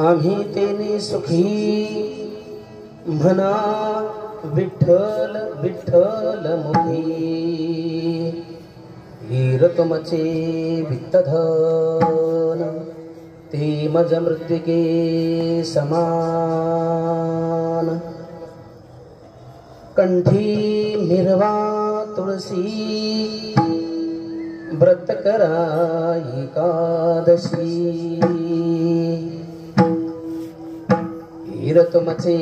आम्ही तेने सुखी म्हणा विठ्ठल विठ्ठल मुखी हीर तुमचे वित्तधन ते मज मृत्तिके समान कंठी मिरवा तुळसी व्रत करा एकादशी हीर तुमचे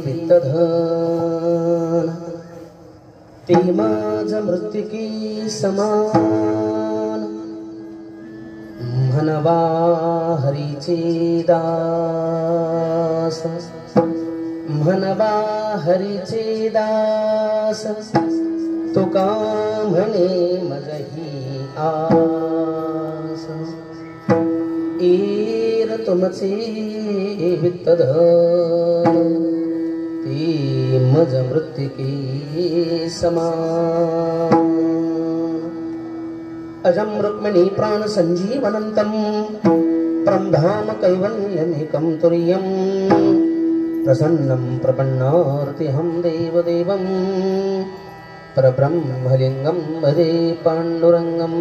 वित्तधन ते माझ मृत्तिके समान म्हणवा हरीचे दास म्हणवा हरीचे दास तुका म्हणे मजही आस ईर तुमचे वित्तधन ते मज मृत्तिके समान अजं रुक्मिणी प्राण संजीवनंतं ब्रह्मधाम कैवल्यमेकं तुर्यं प्रसन्नं प्रपन्नार्तिहं देवदेवं परब्रह्मलिंगं भजे पांडुरंगं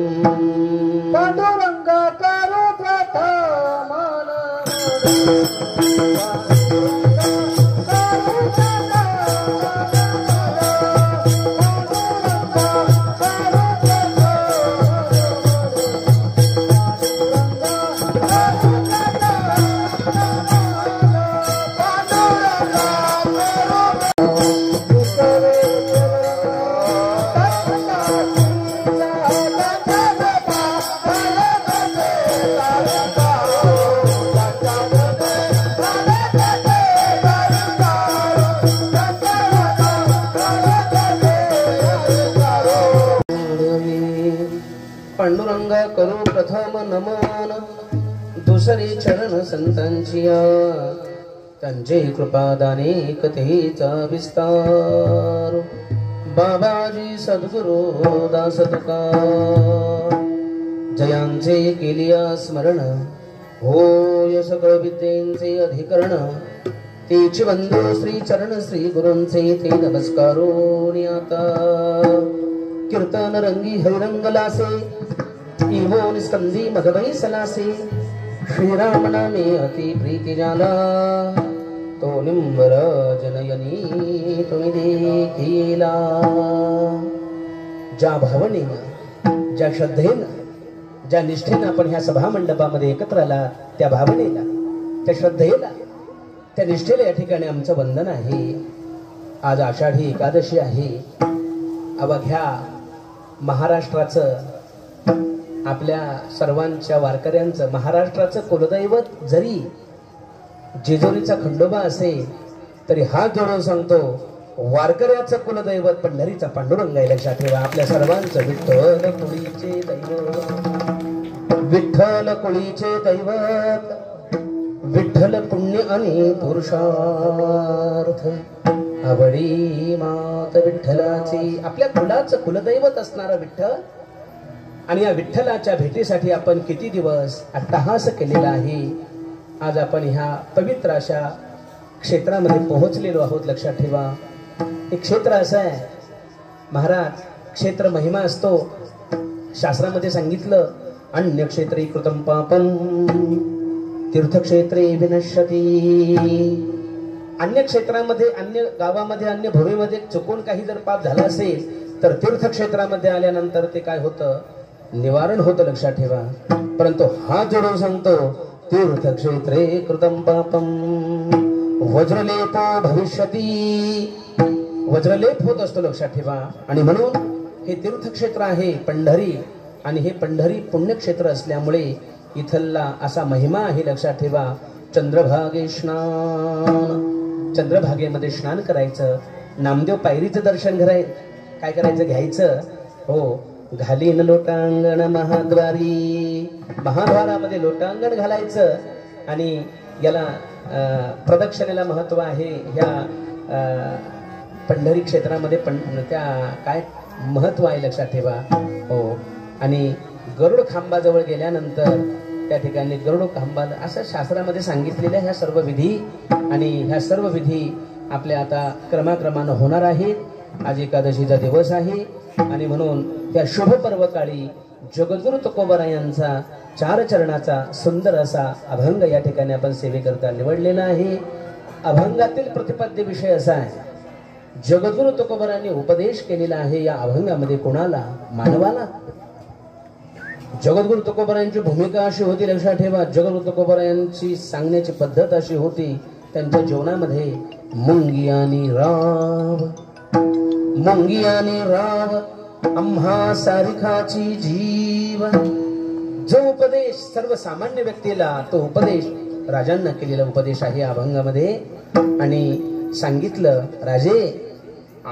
पांडुरंगाकारो प्रथमान पांडुरंगा करू प्रथम नमन दुसरे चरण संतांचिया त्यांचे कृपादाने कथेचा विस्तार बाबाजी सद्गुरु दास तुकार जयांचे केलिया स्मरण होय सकळ विद्येंचे अधिकरण तेची वंदो श्री चरण श्री गुरूंचे ते नमस्कारो आता कीर्तन रंगी हरिरंगलासे इवो निस्कंदी मधवई सलासे श्रीराम नामे अति प्रीती जाला तो निंबर जनयनी तुम्ही देखीला ज्या भावनेनं ज्या श्रद्धेनं ज्या निष्ठेनं आपण ह्या सभा मंडपामध्ये एकत्र आला त्या भावनेला त्या श्रद्धेला त्या निष्ठेला या ठिकाणी आमचं वंदन आहे। आज आषाढी एकादशी आहे। अवघ्या महाराष्ट्राचं आपल्या सर्वांच्या वारकऱ्यांचं महाराष्ट्राचं कुलदैवत जरी जेजुरीचा खंडोबा असेल तरी हात जोडून सांगतो वारकऱ्याचं कुलदैवत पंढरीचा पांडुरंग आहे। लक्षात ठेवा आपल्या सर्वांचं विठ्ठल कुळीचे दैवत विठ्ठल कुळीचे दैवत विठ्ठल पुण्य आणि पुरुषार्थ आवडी मात विठ्ठलाची आपल्या कुलाचं कुलदैवत असणारा विठ्ठल आणि या विठ्ठलाच्या भेटीसाठी आपण किती दिवस अट्टहास केलेला आहे। आज आपण ह्या पवित्र अशा क्षेत्रामध्ये पोहोचलेलो आहोत। लक्षात ठेवा एक क्षेत्र असं आहे महाराज क्षेत्र महिमा असतो। शास्त्रामध्ये सांगितलं अन्य क्षेत्री कृतं पापं तीर्थक्षेत्रे विनश्यति। अन्य क्षेत्रामध्ये अन्य गावामध्ये अन्य भूमीमध्ये चुकून काही जर पाप झाला असेल तर तीर्थक्षेत्रामध्ये आल्यानंतर ते काय होतं निवारण होतं। लक्षात ठेवा परंतु हात जोडून सांगतो तीर्थक्षेत्रे कृतं पापं वज्रलेप भविष्यति वज्रलेप होत असतो। लक्षात ठेवा आणि म्हणून हे तीर्थक्षेत्र आहे पंढरी आणि हे पंढरी पुण्यक्षेत्र असल्यामुळे इथला असा महिमा आहे। लक्षात ठेवा चंद्रभागे स्नान चंद्रभागेमध्ये स्नान करायचं नामदेव पायरीचं दर्शन काय करायचं घ्यायचं हो घालीन लोटांगण महाद्वारी महाद्वारामध्ये लोटांगण घालायचं आणि याला प्रदक्षिणेला महत्व आहे। ह्या पंढरी क्षेत्रामध्ये त्या काय महत्व आहे लक्षात ठेवा हो। आणि गरुड खांबाजवळ गेल्यानंतर त्या ठिकाणी गरुड खांबाल असं शास्त्रामध्ये सांगितलेल्या ह्या सर्व विधी आणि ह्या सर्व विधी आपल्या आता क्रमाक्रमानं होणार आहेत. आज एकादशीचा दिवस आहे आणि म्हणून त्या शुभ पर्वकाळी जगद्गुरु तुकोबरायांचा 4 चरणाचा सुंदर असा अभंग या ठिकाणी आपण सेवेकरता निवडलेला आहे. अभंगातील प्रतिपाद्य विषय असा आहे, जगद्गुरु तुकोबरांनी उपदेश केलेला आहे या अभंगामध्ये कोणाला? मानवाला. जगद्गुरु तुकोबरायांची भूमिका अशी होती, लक्षात ठेवा. जगद्गुरु तुकोबरायांची सांगण्याची पद्धत अशी होती, त्यांच्या जीवनामध्ये मुंगी आणि राव आम्हा सारिखाची जीव. जो उपदेश सर्वसामान्य व्यक्तीला, तो उपदेश राजांना केलेला उपदेश आहे अभंगामध्ये. आणि सांगितलं, राजे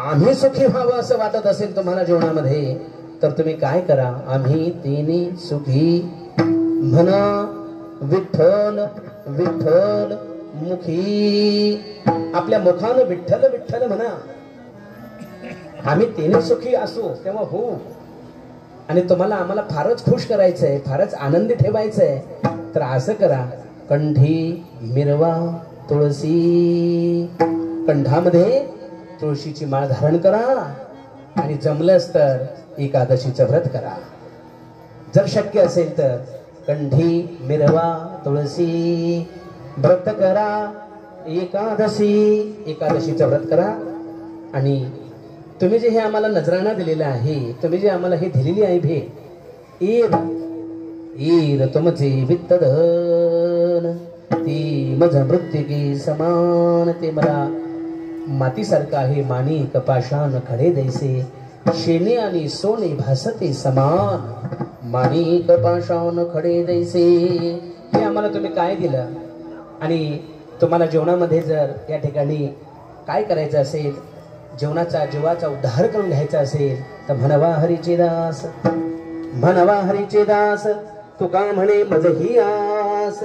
आम्ही सुखी व्हावं असं वाटत असेल तुम्हाला जीवनामध्ये तर तुम्ही काय करा, आम्ही तिन्ही सुखी म्हणा विठ्ठल विठ्ठल मुखी. आपल्या मुखानं विठ्ठल विठ्ठल म्हणा, आम्ही तिन्ही सुखी असू तेव्हा हो. आणि तुम्हाला आम्हाला फारच खुश करायचंय, फारच आनंदी ठेवायचंय तर असं करा, कंठी मिरवा तुळशी. कंठामध्ये तुळशीची माळ धारण करा आणि जमलंच तर एकादशीचं व्रत करा. जर शक्य असेल तर कंठी मिरवा तुळशी व्रत करा, एकादशीचं व्रत करा. आणि तुम्ही जे हे आम्हाला नजराणा दिलेला आहे, तुम्ही जे आम्हाला हे दिलेली आहे भेट, ईर तुमचे वित्तधन ती मज मृत्युकी समान. ते मला मातीसारखं आहे, माणी कपाशान खडे दैसे, शेने आणि सोने भासते समान. माणी कपाशान खडे दैसे, हे आम्हाला तुम्ही काय दिलं. आणि तुम्हाला जीवनामध्ये जर या ठिकाणी काय करायचं असेल, जीवाचा उद्धार करून घ्यायचा असेल तर म्हणवा हरीचे दास, म्हणवा हरीचे दास. तुका म्हणे मज ही आस,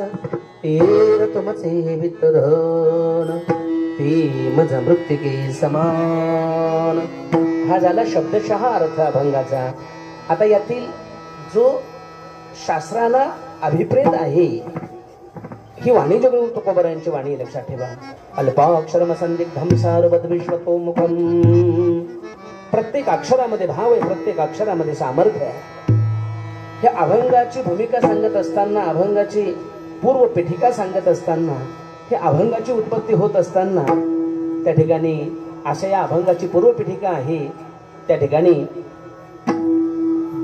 एर तुमचे वित्तधन ती मज मृत्युके समान. हा झाला शब्दशः अर्थ अभंगाचा. आता यातील जो शास्त्राला अभिप्रेत आहे ही वाणी जगद्गुरु तुकोबरायांची वाणी, लक्षात ठेवा. अल्पाक्षरम संदिग्धम सारवद विश्वतोमुखम. प्रत्येक अक्षरामध्ये भाव आहे, प्रत्येक अक्षरामध्ये सामर्थ्य आहे. ह्या अभंगाची भूमिका सांगत असताना, अभंगाची पूर्व पीठिका सांगत असताना, हे अभंगाची उत्पत्ती होत असताना त्या ठिकाणी अशा या अभंगाची पूर्व पीठिका आहे. त्या ठिकाणी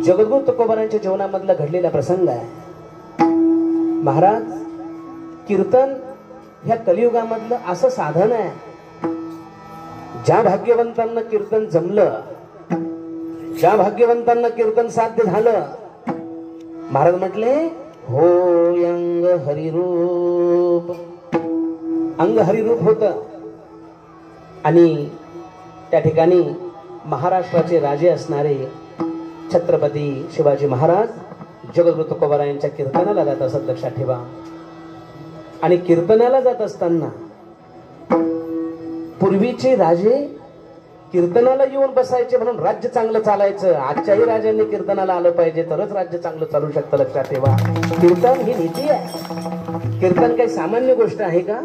जगद्गुरु तुकोबरायांच्या जीवनामधला घडलेला प्रसंग आहे. महाराज, कीर्तन ह्या कलियुगामधलं असं साधन आहे, ज्या भाग्यवंतांना कीर्तन जमलं, ज्या भाग्यवंतांना कीर्तन साध्य झालं, महाराज म्हटले हो अंग हरिरूप. अंग हरिरूप होत. आणि त्या ठिकाणी महाराष्ट्राचे राजे असणारे छत्रपती शिवाजी महाराज जगद्गुरु तुकोबरायांच्या कीर्तनाला जात असत, लक्षात ठेवा. आणि कीर्तनाला जात असताना पूर्वीचे राजे कीर्तनाला येऊन बसायचे म्हणून राज्य चांगलं चालायचं. आजच्याही राजांनी कीर्तनाला आलं पाहिजे तरच राज्य चांगलं चालू शकतं, लक्षात ठेवा. कीर्तन ही नीती आहे. कीर्तन काही सामान्य गोष्ट आहे का?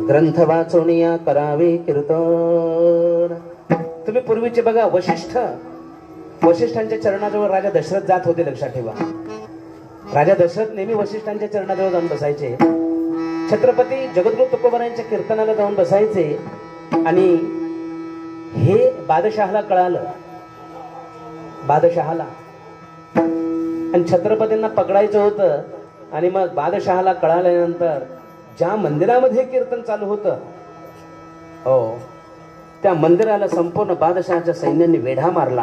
ग्रंथ वाचोनिया करावे कीर्तन. तुम्ही पूर्वीचे बघा, वशिष्ठांच्या चरणाजवळ राजा दशरथ जात होते, लक्षात ठेवा. राजा दशरथ नेहमी वशिष्ठांच्या चरणाजवळ जाऊन बसायचे. छत्रपती जगद्गुरु तुकोबरायांच्या कीर्तनाला जाऊन बसायचे. आणि हे बादशहाला कळालं, बादशहाला. आणि छत्रपतींना पकडायचं होतं. आणि मग बादशहाला कळाल्यानंतर ज्या मंदिरामध्ये कीर्तन चालू होतं, हो, त्या मंदिराला संपूर्ण बादशहाच्या सैन्याने वेढा मारला.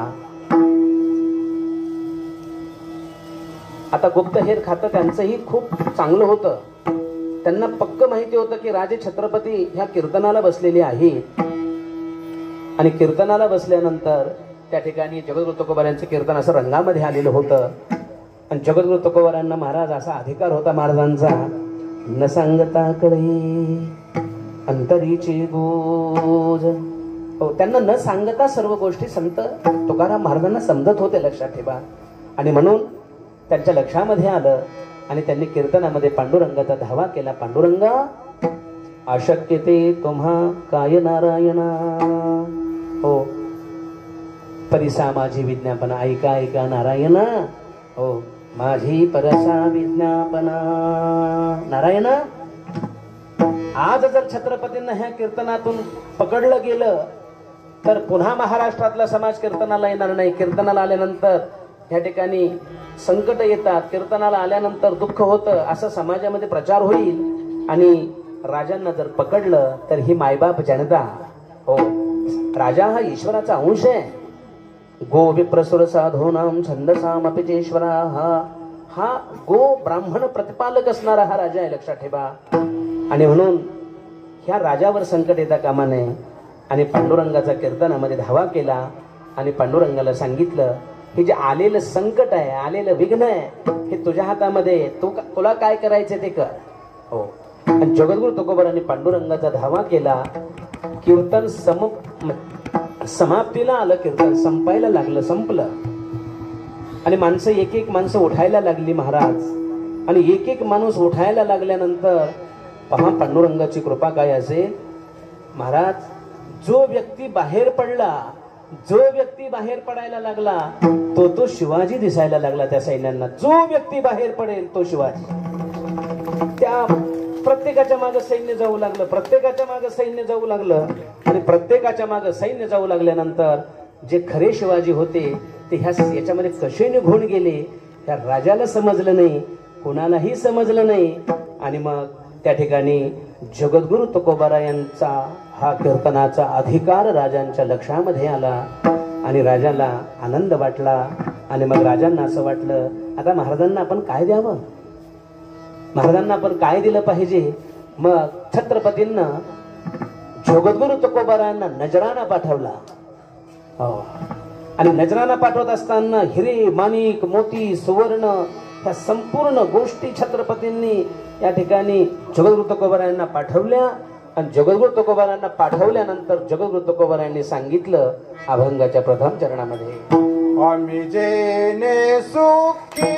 आता गुप्तहेर खातं त्यांचंही खूप चांगलं होतं. त्यांना पक्क माहिती होतं की राजे छत्रपती ह्या कीर्तनाला बसलेले आहेत. आणि कीर्तनाला बसल्यानंतर त्या ठिकाणी जगद्गुरु तुकोबरायांचं कीर्तन असं रंगामध्ये आलेलं होतं. आणि जगद्गुरु तुकोबरायांना महाराज असा अधिकार होता महाराजांचा, न सांगता कळे अंतरीची गोज. हो, त्यांना न सांगता सर्व गोष्टी संत तुकाराम महाराजांना समजत होते, लक्षात ठेवा. आणि म्हणून त्यांच्या लक्षामध्ये आलं आणि त्यांनी कीर्तनामध्ये पांडुरंगाचा धावा केला. पांडुरंगा अशक्य ते तुम्हा काय नारायणा, हो परिसा माझी विज्ञापना, ऐका ऐका नारायणा, हो माझी परसा विज्ञापना नारायणा. आज जर छत्रपतींना ह्या कीर्तनातून पकडलं गेलं तर पुन्हा महाराष्ट्रातला समाज कीर्तनाला येणार नाही. कीर्तनाला आल्यानंतर ह्या ठिकाणी संकट येतात, कीर्तनाला आल्यानंतर दुःख होतं, असं समाजामध्ये प्रचार होईल. आणि राजांना जर पकडलं तर ही मायबाप जनता, हो राजा हा ईश्वराचा अंश आहे. गो विप्रसुर साधूनाम छंदसामपि चेश्वरा, हा गो ब्राह्मण प्रतिपालक असणारा हा राजा आहे, लक्षात ठेवा. आणि म्हणून ह्या राजावर संकट येता कामा नये. आणि पांडुरंगाचा कीर्तनामध्ये धावा केला आणि पांडुरंगाला सांगितलं हे जे आलेलं संकट आहे, आलेलं विघ्न आहे, हे तुझ्या हातामध्ये, तुला काय करायचं ते कर. हो. आणि जगद्गुरु तुकोबारांनी पांडुरंगाचा धावा केला. कीर्तन समाप्तीला आलं, कीर्तन संपायला लागलं, संपलं. आणि माणसं एक एक माणसं उठायला लागली महाराज. आणि एक एक माणूस उठायला लागल्यानंतर पहा पांडुरंगाची कृपा काय असेल महाराज. जो व्यक्ती बाहेर पडला, जो व्यक्ती बाहेर पडायला लागला तो शिवाजी दिसायला लागला त्या सैन्यांना. जो व्यक्ती बाहेर पडेल तो शिवाजी. त्या प्रत्येकाच्या मागे सैन्य जाऊ लागलं, प्रत्येकाच्या मागे सैन्य जाऊ लागलं. आणि प्रत्येकाच्या मागे सैन्य जाऊ लागल्यानंतर जे खरे शिवाजी होते ते याच्यामध्ये कसे निघून गेले त्या राजाला समजलं नाही, कोणालाही समजलं नाही. आणि मग त्या ठिकाणी जगद्गुरु तुकोबारा यांचा हा कीर्तनाचा अधिकार राजांच्या लक्षामध्ये आला. आणि राजाला आनंद वाटला. आणि मग राजांना असं वाटलं आता महाराजांना आपण काय द्यावं, महाराजांना आपण काय दिलं पाहिजे. मग छत्रपतींना जगद्गुरु तुकोबारांना नजराणा पाठवला. हो. आणि नजराणा पाठवत असताना हिरे माणिक मोती सुवर्ण ह्या संपूर्ण गोष्टी छत्रपतींनी या ठिकाणी जगद्गुरु तुकोबारायांना पाठवल्या. आणि जगद्गुरु तुकोबारायांना पाठवल्यानंतर जगद्गुरु तुकोबारायांनी सांगितलं अभंगाच्या प्रथम चरणामध्ये, आम्ही जेने सुखी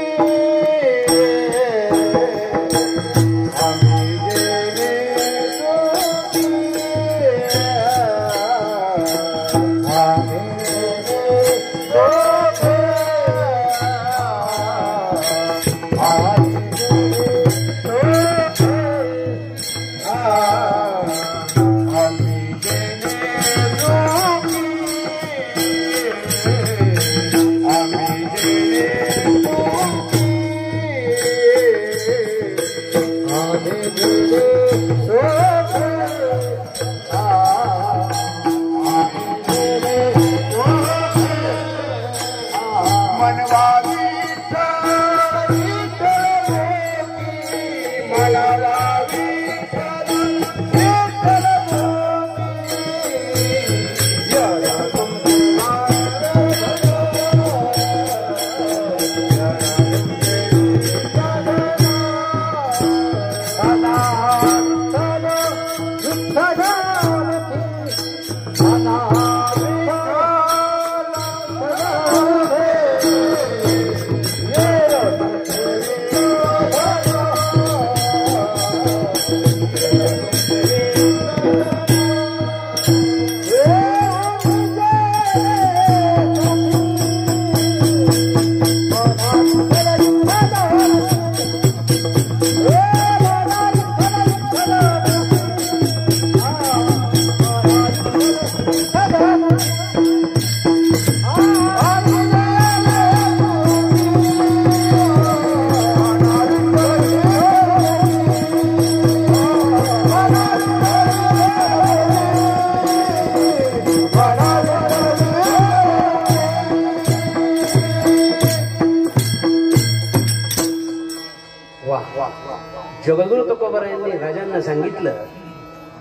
जगद्गुरु तुकोबारायांनी राजांना सांगितलं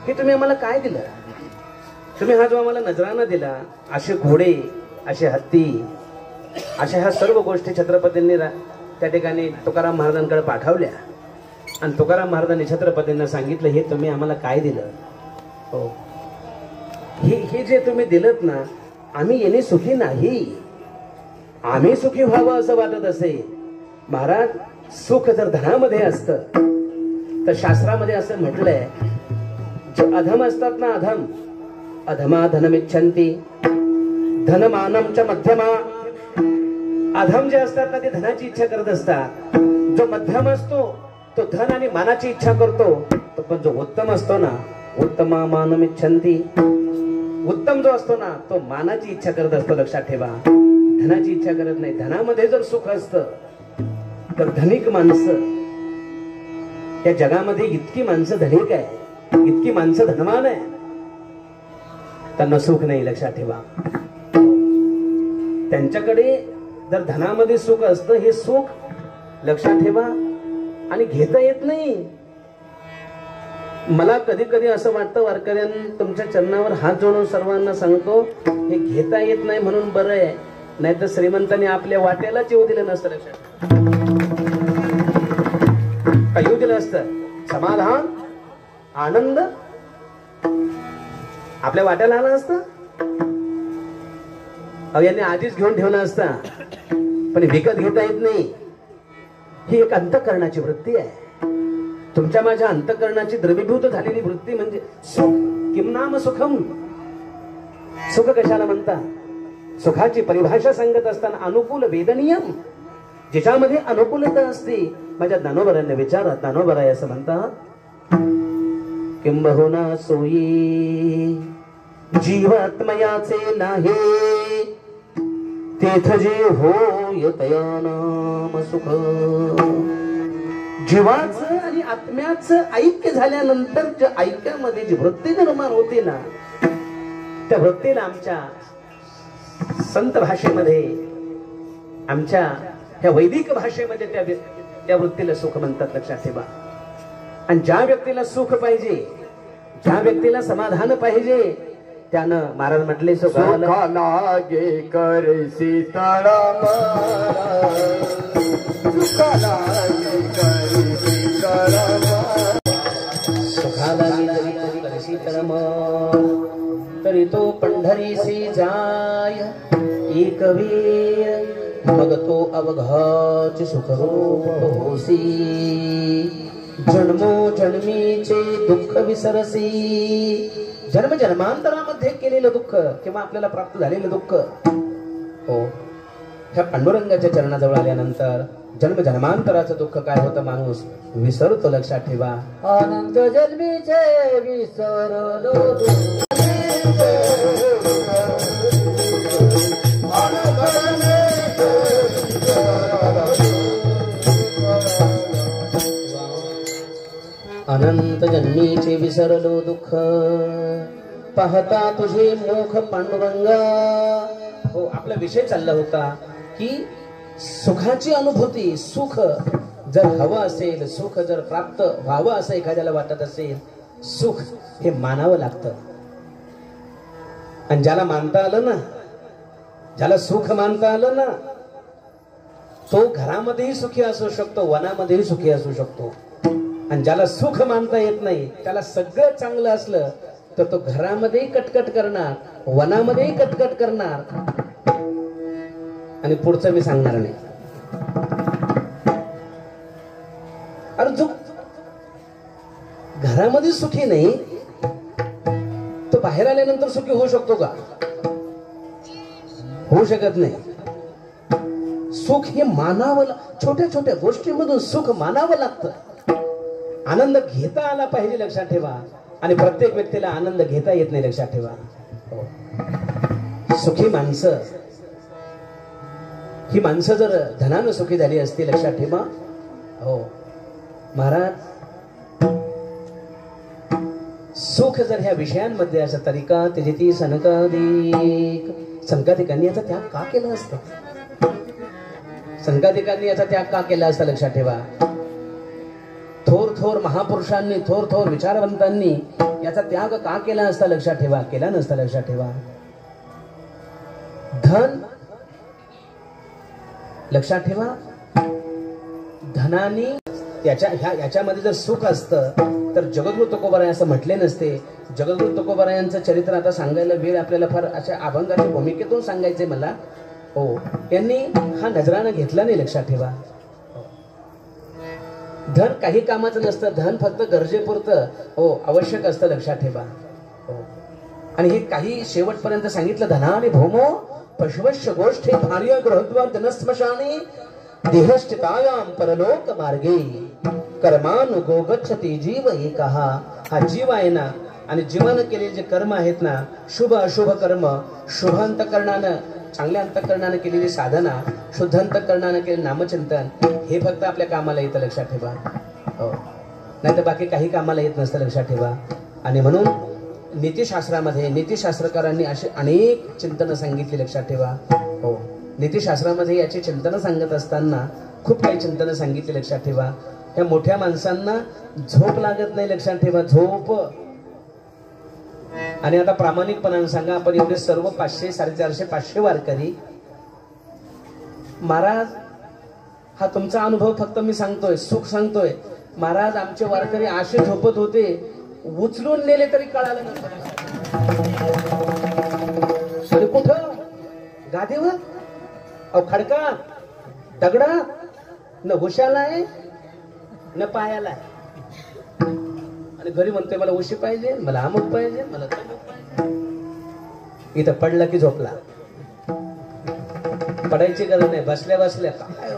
की तुम्ही आम्हाला काय दिलं. तुम्ही हा जो आम्हाला नजराणा दिला, असे घोडे, असे हत्ती, अशा ह्या सर्व गोष्टी छत्रपतींनी त्या ठिकाणी तुकाराम महाराजांकडे पाठवल्या. आणि तुकाराम महाराजांनी छत्रपतींना सांगितलं हे तुम्ही आम्हाला काय दिलं. हो, हे जे तुम्ही दिलत ना, आम्ही येणे सुखी नाही. आम्ही सुखी व्हावं असं वाटत असेल महाराज, सुख जर धनामध्ये असतं तर शास्त्रामध्ये असं म्हटलंय, जे अधम असतात ना, अधम, अधमा धनमिच्छन्ति धनमानम च मध्यमा. अधम जे असतात ना ते धनाची इच्छा करत असतात. जो मध्यम असतो तो धन आणि मानाची इच्छा करतो. पण जो उत्तम असतो ना, उत्तमा मानमिच्छन्ति, उत्तम जो असतो ना तो मानाची इच्छा करत असतो. लक्षात ठेवा, धनाची इच्छा करत नाही. धनामध्ये जर सुख असतं तर धनिक माणसं या जगामध्ये इतकी माणसं धनिक आहे, इतकी माणसं धनवान आहे, त्यांना सुख नाही. लक्षात ठेवा, त्यांच्याकडे जर धनामध्ये सुख असतं, हे सुख लक्षात ठेवा, आणि घेता येत नाही. मला कधी कधी असं वाटतं, वारकऱ्यांनी तुमच्या चरणावर हात जोडून सर्वांना सांगतो, हे घेता येत नाही म्हणून बरं आहे, नाही तर श्रीमंतांनी आपल्या वाट्यालाच येऊ दिलं नसतं. लक्षात काय येऊ दिलं असतं? समाधान, आनंद आपल्या वाट्याला आलं असतं. यांनी आधीच घेऊन ठेवलं असता, पण विकत घेता येत नाही. ही एक अंतःकरणाची वृत्ती आहे. तुमच्या माझ्या अंतःकरणाची द्रवीभूत झालेली वृत्ती म्हणजे सुख. किम नाम सुखम. सुख कशाला म्हणतात? सुखाची परिभाषा सांगत असताना अनुकूल वेदनीयम, ज्याच्यामध्ये अनुकूलता असते. माझ्या ज्ञानोबरांना विचारा, ज्ञानोबराय असं म्हणतात, किंबहुना सोयी जीवात्मयाचे नाही, तेथ जे होय तया नाम सुख. जीवाचं आणि आत्म्याचं ऐक्य झाल्यानंतर ज्या ऐक्यामध्ये जी वृत्ती निर्माण होते ना, त्या वृत्तीला आमच्या संत भाषेमध्ये, आमच्या ह्या वैदिक भाषेमध्ये त्या वृत्तीला सुख म्हणतात. लक्षात ठेवा. आणि ज्या व्यक्तीला सुख पाहिजे, ज्या व्यक्तीला समाधान पाहिजे, त्यानं महाराज म्हटले, सुखा लागे कर सीताराम, सुखा लागे कर सीताराम, सुखा लागे कर सीताराम, तरी तो पंढरीसी जाय एक वीर, मग तो अवघाच सुखरूप होसी, जन्मो जन्मीचे दुःख विसरसी. जन्म जन्मांतरामध्ये केलेलं दुःख किंवा आपल्याला प्राप्त झालेलं दुःख, हो, ह्या पांडुरंगाच्या चरणाजवळ आल्यानंतर जन्म जन्मांतराचं दुःख काय होतं, माणूस विसरतो. लक्षात ठेवा. अनंत जन्मीचे विसरलो अनंत जन्मीचे विसरलो दुःख, पाहता तुझे मुख पांडुरंगा. हो, आपला विषय चालला होता की सुखाची अनुभूती, सुख जर हवं असेल, सुख जर प्राप्त व्हावं असं एखाद्याला वाटत असेल, सुख हे मानावं लागतं. आणि ज्याला मानता आलं ना, ज्याला सुख मानता आलं ना, तो घरामध्येही सुखी असू शकतो, वनामध्येही सुखी असू शकतो. आणि ज्याला सुख मानता येत नाही, त्याला सगळं चांगलं असलं तर तो घरामध्येही कटकट करणार, वनामध्येही कटकट करणार, आणि पुढचं मी सांगणार नाही. अरे जो घरामध्ये सुखी नाही तो बाहेर आल्यानंतर सुखी होऊ शकतो का? होऊ शकत नाही. सुख हे मानावं, छोट्या छोट्या गोष्टींमधून सुख मानावं लागतं. आनंद घेता आला पाहिजे. लक्षात ठेवा. आणि प्रत्येक व्यक्तीला आनंद घेता येत नाही. लक्षात ठेवा. सुखी माणसं, ही माणसं जर धनानं सुखी झाली असती, लक्षात ठेवा, हो महाराज, सुख जर ह्या विषयांमध्ये असं तरिका त्यजती सनकादिक, संकादिकांनी याचा त्याग का केला असता? संकादिकांनी याचा त्याग का केला असता? लक्षात ठेवा. थोर थोर महापुरुषांनी, थोर थोर विचारवंतांनी याचा त्याग का केला असता? लक्षात ठेवा. केला नसता. लक्षात ठेवा. धन, लक्षात ठेवा, धनाने याच्यामध्ये जर सुख असतं तर जगद्गुरु तुकोबाराय असं म्हटले नसते. जगद्गुरु तुकोबारायांचं चरित्र आता सांगायला वेळ आपल्याला फार अशा अभंगाच्या भूमिकेतून सांगायचंय मला. हो, यांनी हा नजराणा घेतला नाही. लक्षात ठेवा. धन काही कामाचं नसतं, धन फक्त गरजेपुरतं हो आवश्यक असतं, लक्षात ठेवा. हो. आणि हे काही शेवटपर्यंत सांगितलं. धनाने भौमो पशवश्य गोष्ठी भार्य गृहद्वार धनस्मशानी देहस्थितायाम परलोक मार्गे कर्मानुगो गच्छति जीव एकहा. हा जीव आहे ना, आणि जीवानं केलेले जे कर्म आहेत ना, शुभ अशुभ कर्म, शुभ अंतकरणानं चांगल्या अंतकरणानं केलेली साधना, शुद्ध अंतकरणानं केलेलं नामचिंतन, हे फक्त आपल्या कामाला येतं, लक्षात ठेवा. हो. नाही तर बाकी काही कामाला येत नसतं, लक्षात ठेवा. आणि म्हणून नीतिशास्त्रामध्ये नीतिशास्त्रकारांनी अशी अनेक चिंतनं सांगितली, लक्षात ठेवा. हो. नीतिशास्त्रामध्ये याची चिंतनं सांगत असताना खूप काही चिंतनं सांगितली, लक्षात ठेवा. ह्या मोठ्या माणसांना झोप लागत नाही, लक्षात ठेवा. झोप. आणि आता प्रामाणिकपणाने सांगा, आपण एवढे सर्व 500, 450, 500 वारकरी, महाराज हा तुमचा अनुभव फक्त मी सांगतोय, सुख सांगतोय. महाराज आमचे वारकरी असे झोपत होते, उचलून नेले तरी कळालं नव्हतं. कुठं? गादीवर? अहो खडका दगडा, न हुशाला आहे न पायाला आहे. आणि घरी म्हणतोय मला उशी पाहिजे, मला अमुक पाहिजे, मला तमुक पाहिजे. इथं पडला की झोपला. पडायची गरज नाही, बसल्या बसल्या. काय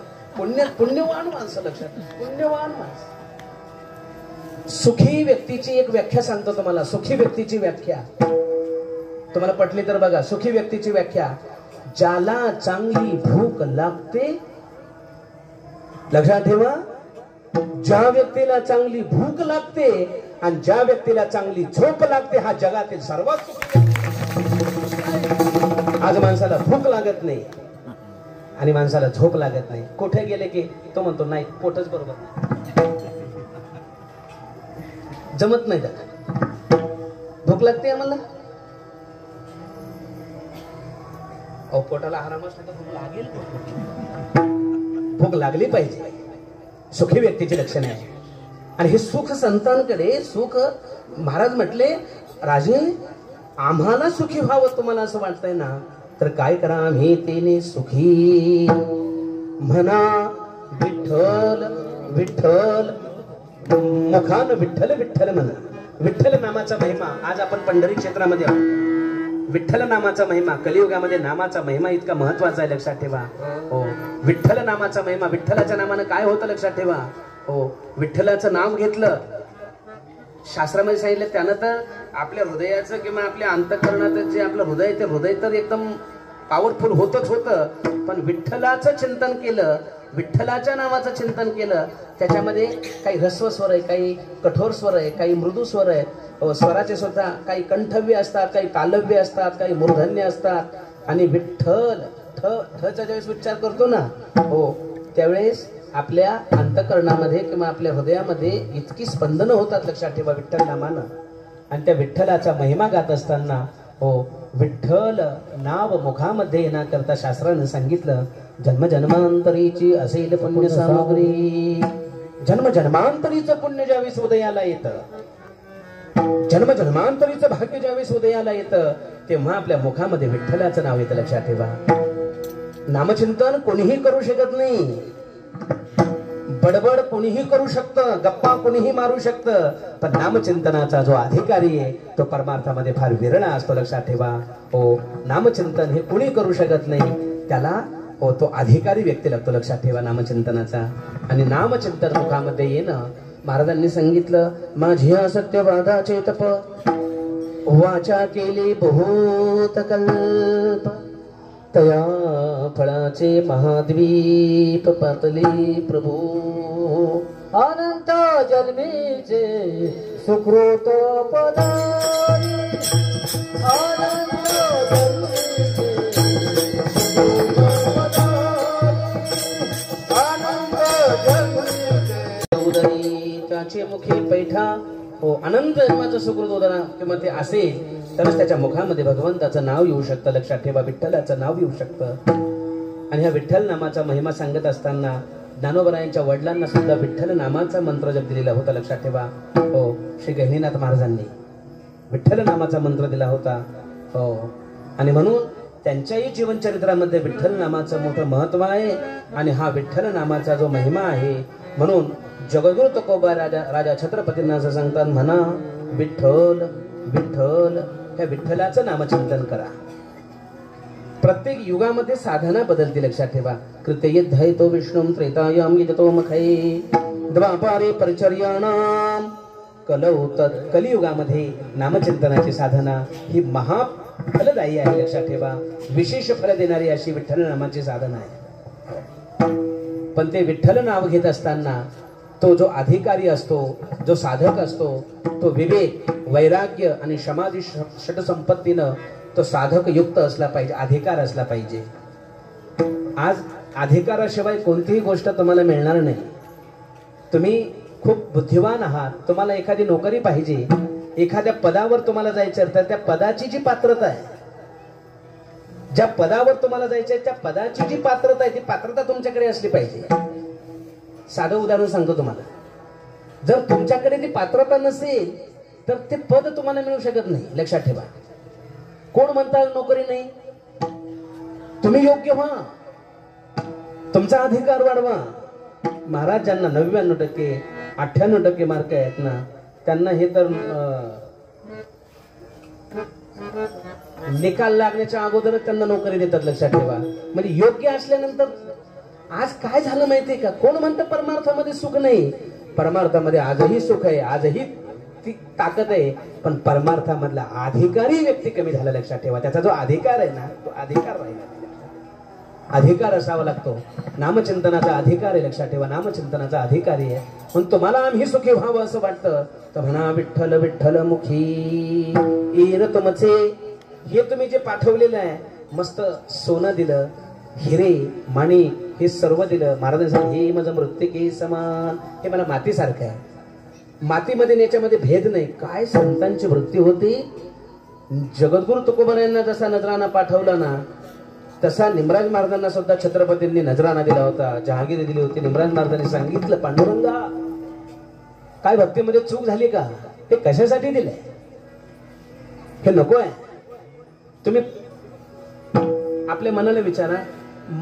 पुण्यवान माणसं, लक्षात, पुण्यवान माणसं. सुखी व्यक्तीची एक व्याख्या सांगतो तुम्हाला. सुखी व्यक्तीची व्याख्या तुम्हाला पटली तर बघा. सुखी व्यक्तीची व्याख्या, ज्याला चांगली भूक लागते, लक्षात ठेवा, ज्या व्यक्तीला चांगली भूक लागते आणि ज्या व्यक्तीला चांगली झोप लागते, हा जगातील सर्वात सुखी. आज माणसाला भूक लागत नाही आणि माणसाला झोप लागत नाही. कुठे गेले की तो म्हणतो नाही, पोटच बरोबर नाही, जमत नाही त्याला. भूक लागते आम्हाला, अहो पोटाला आराम असला तर भूक लागेल. भूक लागली पाहिजे. सुखी व्यक्तीचे लक्षण आहे. आणि हे सुख संतांकडे, सुख महाराज म्हटले, राजे आम्हाला सुखी व्हावं तुम्हाला असं वाटतंय ना, तर काय करा, आम्ही तेने सुखी म्हणा विठ्ठल विठ्ठल, मुखान विठ्ठल विठ्ठल म्हणा. विठ्ठल नामाचा महिमा, आज आपण पंढरी क्षेत्रामध्ये आहोत. विठ्ठल नामाचा महिमा, कलियुगामध्ये नामाचा महिमा इतका महत्वाचा आहे, लक्षात ठेवा. हो. विठ्ठल नामाचा महिमा, विठ्ठलाच्या नामानं काय होतं, लक्षात ठेवा. हो. विठ्ठलाचं नाव घेतलं, शास्त्रामध्ये सांगितलं, त्यानं तर आपल्या हृदयाचं किंवा आपल्या अंतःकरणाचं जे आपलं हृदय, ते हृदय तर एकदम पॉवरफुल होतच होतं. पण विठ्ठलाचं चिंतन केलं, विठ्ठलाच्या नावाचं चिंतन केलं, त्याच्यामध्ये काही ऱ्हस्व स्वर आहे, काही कठोर स्वर आहे, काही मृदू स्वर आहे. स्वराचे सुद्धा काही कंठव्य असतात, काही तालव्य असतात, काही मूर्धन्य असतात. आणि विठ्ठल ठचा ज्यावेळेस उच्चार करतो ना, हो, त्यावेळेस आपल्या अंतःकरणामध्ये किंवा आपल्या हृदयामध्ये इतकी स्पंदनं होतात, लक्षात ठेवा, विठ्ठल नामानं. आणि त्या विठ्ठलाचा महिमा गात असताना, हो, विठ्ठल नाव मुखामध्ये येण्याकरता शास्त्रानं सांगितलं, जन्मजन्मांतरीची असेल पुण्य सामग्री. जन्मजन्मांतरीचं पुण्य ज्यावेळेस उदयाला येतं, जन्मजन्मांतरीचं भाग्य ज्यावेळेस उदयाला येतं, तेव्हा आपल्या मुखामध्ये विठ्ठलाचं नाव येतं, लक्षात ठेवा. नामचिंतन कोणीही करू शकत नाही, बडबड कोणीही करू शकतं, गप्पा कोणीही मारू शकतं, पण नामचिंतनाचा जो अधिकारी आहे तो परमार्थामध्ये फार विरळा असतो, लक्षात ठेवा. हो. नामचिंतन हे कोणी करू शकत नाही, त्याला हो तो अधिकारी व्यक्ती लागतो, लक्षात ठेवा, नामचिंतनाचा. आणि नामचिंतन मुखामध्ये येणं, महाराजांनी सांगितलं, माझी असत्यवादाचे तप वाचा केली बहुत कल्प, तया फळाचे महाद्वीप पातले प्रभू. अनंत जन्मीचे सुकृत पदारी, अनंत जन्मीचे सुकृत पदारी, अनंत जन्मीचे उदरी त्याचे मुखे पैठा. हो. अनंत जन्माचं सुकृत उदरा किंवा ते असेल तरच त्याच्या मुखामध्ये भगवंताचं नाव येऊ शकतं, लक्षात ठेवा, विठ्ठलाचं नाव येऊ शकतं. आणि ह्या विठ्ठल नामाचा महिमा सांगत असताना ज्ञानोबरायांच्या वडिलांना सुद्धा विठ्ठल नामाचा मंत्र जप दिलेला होता, लक्षात ठेवा. हो. श्री गहिनीनाथ महाराजांनी विठ्ठल नामाचा मंत्र दिला होता. हो. आणि म्हणून त्यांच्याही जीवनचरित्रामध्ये विठ्ठल नामाचं मोठं महत्व आहे. आणि हा विठ्ठल नामाचा जो महिमा आहे, म्हणून जगद्गुरु तुकोबा राजा छत्रपतींना असं सांगतात, म्हणा विठ्ठल विठ्ठल, ह्या विठ्ठलाचं नामचिंतन करा. प्रत्येक युगामध्ये साधना बदलते, लक्षात ठेवा. कृतयुद्धयतो विष्णुं त्रेतायां यजतो मखै द्वापारे परिचर्याणाम कलौ तत्. कलियुगामध्ये नामचिंतनाची साधना ही महाफलदायी आहे, लक्षात ठेवा. विशेष फल देणारी अशी विठ्ठल नामाची साधना आहे. पण ते विठ्ठल नाव घेत असताना तो जो अधिकारी असतो, जो साधक असतो, तो विवेक, वैराग्य आणि समाधी षटसंपत्तीनं तो साधक युक्त असला पाहिजे, अधिकार असला पाहिजे. आज अधिकाराशिवाय कोणतीही गोष्ट तुम्हाला मिळणार नाही. तुम्ही खूप बुद्धिवान आहात, तुम्हाला एखादी नोकरी पाहिजे, एखाद्या पदावर तुम्हाला जायचं, तर त्या पदाची जी पात्रता आहे, ज्या पदावर तुम्हाला जायचंय त्या पदाची जी पात्रता आहे, ती पात्रता तुमच्याकडे असली पाहिजे. साधं उदाहरण सांगतो तुम्हाला. जर तुमच्याकडे ती पात्रता नसेल तर ते पद तुम्हाला मिळू शकत नाही, लक्षात ठेवा. कोण म्हणतात नोकरी नाही? तुम्ही योग्य व्हा, तुमचा अधिकार वाढवा. महाराज ज्यांना 99%, 98% मार्क आहेत ना, त्यांना हे तर निकाल लागण्याच्या अगोदरच त्यांना नोकरी देतात, लक्षात ठेवा. म्हणजे योग्य असल्यानंतर. आज काय झालं माहितीये का? कोण म्हणतं परमार्थामध्ये सुख नाही? परमार्थामध्ये आजही सुख आहे, आजही ती ताकद आहे, पण परमार्थामधला अधिकारी व्यक्ती कमी झाला, लक्षात ठेवा. त्याचा जो अधिकार आहे ना, तो अधिकार राहिला. अधिकार असावा लागतो. नामचिंतनाचा अधिकार आहे, लक्षात ठेवा. नामचिंतनाचा अधिकारी आहे. पण तुम्हाला आम्ही सुखी व्हावं असं वाटतं तर म्हणा विठ्ठल विठ्ठल मुखी ईर तुमचे. हे तुम्ही जे पाठवलेलं आहे, मस्त सोनं दिलं, हिरे माणिक हे सर्व दिलं. महाराजांनी सांगितलं, हे माझं मृत्तिके समान, हे मला मातीसारखं आहे. मातीमध्ये याच्यामध्ये भेद नाही. काय संतांची वृत्ती होती. जगद्गुरु तुकोबा यांना जसा नजराना पाठवला ना, तसा निमराज महाराजांना सुद्धा छत्रपतींनी नजराना दिला होता, जहागिरी दिली होती. निमराज महाराजांनी सांगितलं, पांडुरंगा काय भक्तीमध्ये चूक झाली का? हे कशासाठी दिलंय? हे नको आहे. तुम्ही आपल्या मनाला विचारा,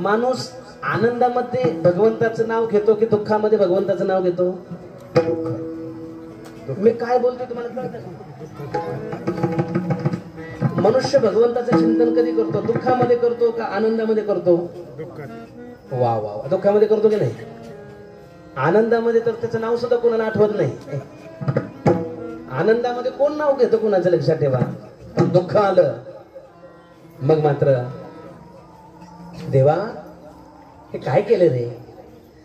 माणूस आनंदामध्ये भगवंताचं नाव घेतो की दुःखामध्ये भगवंताचं नाव घेतो? मी काय बोलतोय तुम्हाला कळतं का? मनुष्य भगवंताचं चिंतन कधी करतो? दुःखामध्ये करतो का आनंदामध्ये करतो? वा वा, दुःखामध्ये करतो की नाही? आनंदामध्ये तर त्याचं नाव सुद्धा कोणाला आठवत नाही. आनंदामध्ये कोण नाव घेतो कोणाचं, लक्षात ठेवा. पण दुःख आलं मग मात्र देवा हे काय केलं रे?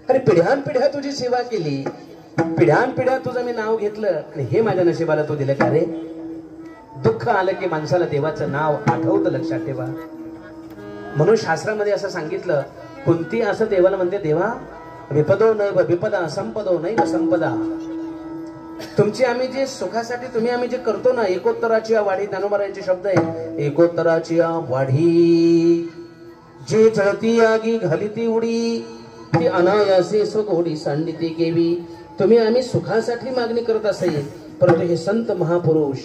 अरे पिढ्यान पिढ्या तुझी सेवा केली, पिढ्यान पिढ्या तुझं मी नाव घेतलं आणि हे माझ्या नशिबाला तू दिलं का रे? दुःख आलं की माणसाला देवाचं नाव आठवतं, लक्षात ठेवा. म्हणून शास्त्रामध्ये असं सांगितलं, कुंती असं देवाला म्हणते, देवा विपदो नैव विपदा संपदो नैव संपदा. तुमची आम्ही जे सुखासाठी तुम्ही आम्ही जे करतो ना, एकोत्तराची वाढी, ज्ञानोबारायांचे शब्द आहे, एकोत्तराची वाढी जे जळती आगी घालिती उडी, ती अनायासे स्वगोडी सांडिती केवी. तुम्ही आम्ही सुखासाठी मागणी करत असेल, परंतु हे संत महापुरुष,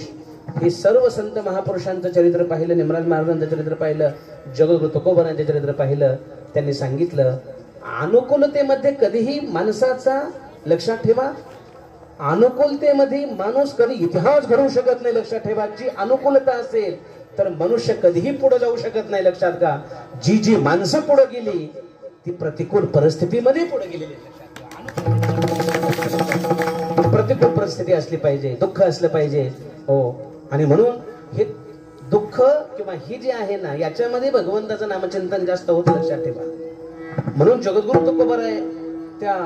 हे सर्व संत महापुरुषांचं चरित्र पाहिलं, निमराज महाराजांचं चरित्र पाहिलं, जगद्गुरु तुकोबारायांचं चरित्र पाहिलं, त्यांनी सांगितलं अनुकूलतेमध्ये कधीही माणसाचा, लक्षात ठेवा, अनुकूलतेमध्ये माणूस कधी इतिहास घडवू शकत नाही, लक्षात ठेवा. जी अनुकूलता असेल तर मनुष्य कधीही पुढे जाऊ शकत नाही, लक्षात का. जी जी माणसं पुढे गेली ती प्रतिकूल परिस्थितीमध्ये पुढे गेलेली, प्रतिकूल परिस्थिती असली पाहिजे, दुःख असलं पाहिजे. हो, आणि म्हणून हे दुःख किंवा ही जी आहे ना, याच्यामध्ये भगवंताचं नामचिंतन जास्त होतं, लक्षात ठेवा. म्हणून जगद्गुरु तुकोबाराय त्या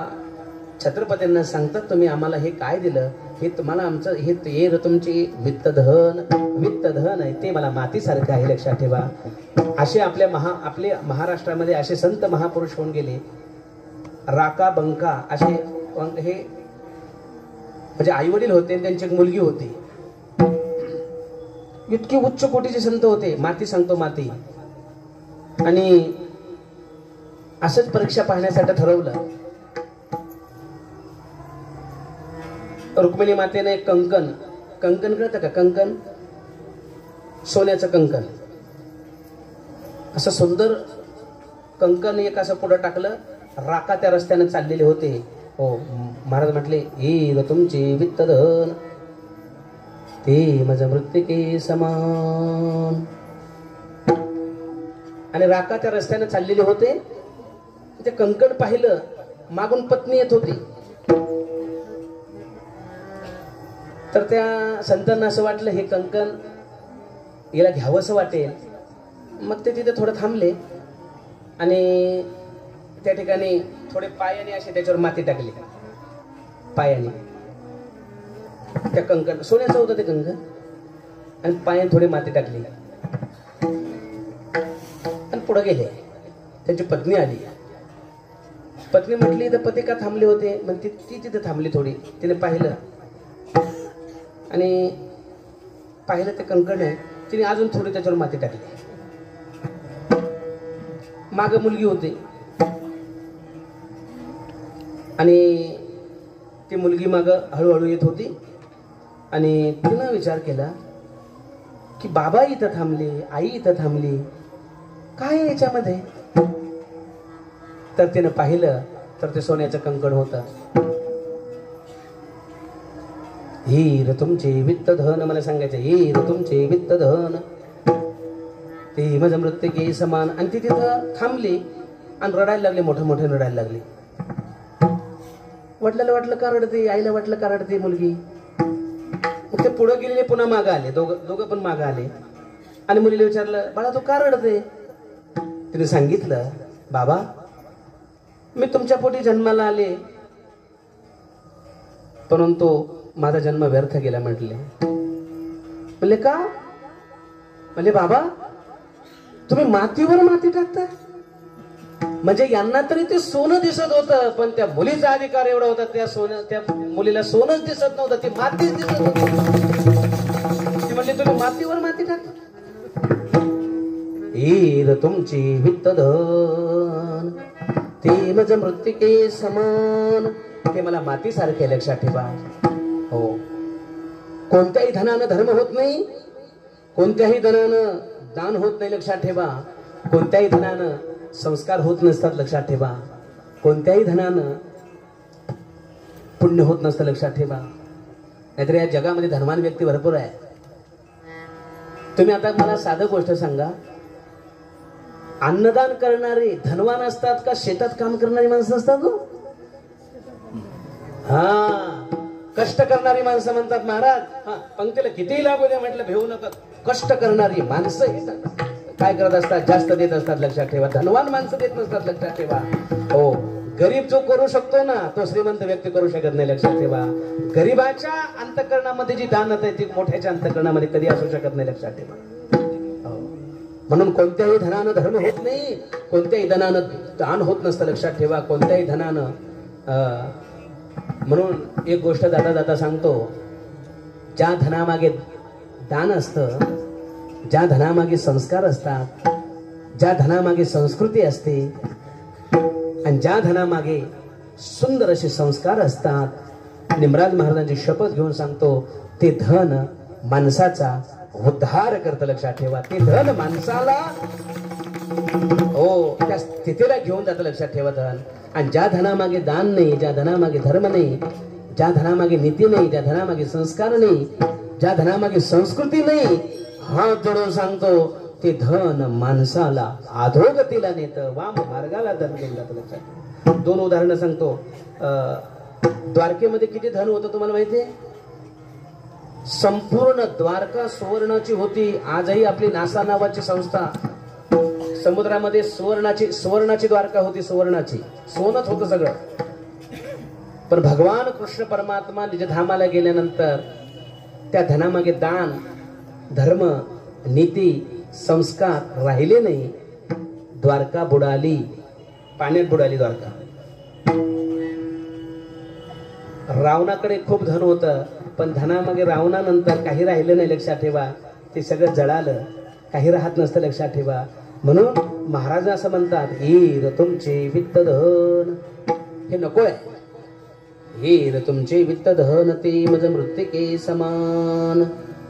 छत्रपतींना सांगतात, तुम्ही आम्हाला हे काय दिलं, हे तुम्हाला आमचं हे ते तुमचे वित्तधन आहे, ते मला मातीसारखं आहे, लक्षात ठेवा. असे आपले महाराष्ट्रामध्ये असे संत महापुरुष होऊन गेले. राका बंका असे हे म्हणजे आई वडील होते, त्यांची एक मुलगी होती. इतके उच्च कोटीचे संत होते. माती सांगतो, माती. आणि असंच परीक्षा पाहण्यासाठी ठरवलं. रुक्मिणी मातेने एक कंकण कळतं का? कंकण, सोन्याचं कंकण, असं सुंदर कंकण एक असं पुढे टाकलं. राका त्या रस्त्याने चाललेले होते हो महाराज म्हटले ईर तुमचे वित्त धन ते मज मृत्तिके समान. आणि राका त्या रस्त्याने चाललेले होते. ते कंकण पाहिलं, मागून पत्नी येत होती. तर त्या संतांना असं वाटलं हे कंकण हिला घ्यावंसं वाटेल. मग ते तिथे थोडं थांबले आणि त्या ठिकाणी थोडे पायाने असे त्याच्यावर माती टाकली. पायाने त्या कंकण, सोन्याचं होतं ते कंकण, आणि पायाने थोडी माती टाकली आणि पुढे गेले. त्यांची पत्नी आली. पत्नी म्हटली तर पती का थांबले होते. मग ती तिथे थांबली थोडी. तिने पाहिलं आणि पाहिलं ते कंकण आहे. तिने अजून थोडी त्याच्यावर माती टाकली. माग मुलगी होती आणि ती मुलगी माग हळूहळू येत होती. आणि तिनं विचार केला की बाबा इथं थांबले, आई इथं थांबली, काय आहे याच्यामध्ये. तर तिनं पाहिलं तर ते सोन्याचं कंकण होतं. हीर तुमचे वित्त धन, मला सांगायचं हीर तुमचे वित्त धन ते मज मृत्तिके समान. आणि ती तिथं थांबली आणि रडायला लागली, मोठं मोठं रडायला लागली. वडिलाला वाटलं का रडते, आईला वाटलं का रडते मुलगी. ते पुढे गेलेले पुन्हा मागं आले, दोघं पण मागं आले. आणि मुलीला विचारलं बाळा तू का रडते. तिने सांगितलं बाबा मी तुमच्या पोटी जन्माला आले, परंतु माझा जन्म व्यर्थ गेला. म्हटले म्हणले का. म्हणले बाबा तुम्ही मातीवर माती टाकता. म्हणजे यांना तरी ते सोनं दिसत होतं, पण त्या मुलीचा अधिकार एवढा होता त्या मुलीला सोनच दिसत नव्हतं, ती मातीच दिसत होती. ती म्हणली तुम्ही मातीवर माती टाकता. ईर तुमची वित्त धन ते मज मृत्तिके समान. ते मला मातीसारखे लक्षात ठेवा. हो कोणत्याही धनानं धर्म होत नाही, कोणत्याही धनानं दान होत नाही लक्षात ठेवा. कोणत्याही धनानं संस्कार होत नसतात लक्षात ठेवा. कोणत्याही धनानं पुण्य होत नसतं लक्षात ठेवा. नाहीतर या जगामध्ये धर्मान व्यक्ती भरपूर आहे. तुम्ही आता मला साधं गोष्ट सांगा, अन्नदान करणारे धनवान असतात का शेतात काम करणारी माणसं असतात. हा कष्ट करणारी माणसं म्हणतात महाराज. हा पंक्तीला कितीही लागू द्या म्हटलं भेऊ नका. कष्ट करणारी माणसं हे काय करत असतात, जास्त देत असतात लक्षात ठेवा. धनवान माणसं देत नसतात लक्षात ठेवा. हो गरीब जो करू शकतो ना तो श्रीमंत व्यक्ती करू शकत नाही लक्षात ठेवा. गरीबाच्या अंतःकरणामध्ये जी दानत आहे ती मोठ्याच्या अंतःकरणामध्ये कधी असू शकत नाही लक्षात ठेवा. म्हणून कोणत्याही धनानं धर्म होत नाही, कोणत्याही धनानं दान होत नसतं लक्षात ठेवा. कोणत्याही धनानं म्हणून एक गोष्ट दादा दादा सांगतो, ज्या धनामागे दान असतं, ज्या धनामागे संस्कार असतात, ज्या धनामागे संस्कृती असते आणि ज्या धनामागे सुंदर असे संस्कार असतात, निमराज महाराजांची शपथ घेऊन सांगतो ते धन माणसाचा उद्धार करतं लक्षात ठेवा. ते धन माणसाला हो त्या स्थितीला घेऊन जातं लक्षात ठेवा धन. आणि ज्या धनामागे दान नाही, ज्या धनामागे धर्म नाही, ज्या धनामागे नीती नाही, ज्या धनामागे संस्कार नाही, ज्या धनामागे संस्कृती नाही, हात जोडून सांगतो ते धन माणसाला अधोगतीला नेतं, वाम मार्गाला धन घेऊन जातं लक्षात. दोन उदाहरणं सांगतो. द्वारकेमध्ये किती धन होतं तुम्हाला माहितीये. संपूर्ण द्वारका सुवर्णाची होती. आजही आपली नासा नावाची संस्था समुद्रामध्ये सुवर्णाची द्वारका होती. सुवर्णाची सोनच होतं सगळं. पण भगवान कृष्ण परमात्मा निजधामाला गेल्यानंतर त्या धनामागे दान धर्म नीती संस्कार राहिले नाही. द्वारका बुडाली, पाण्यात बुडाली द्वारका. रावणाकडे खूप धन होतं, पण धनामागे रावणानंतर काही राहिलं नाही लक्षात ठेवा. ते सगळं जळालं, काही राहत नसतं लक्षात ठेवा. म्हणून महाराज असं म्हणतात हीर तुमचे वित्त धन. हे नकोय. हीर तुमचे वित्त धन ते मज मृत्तिके समान.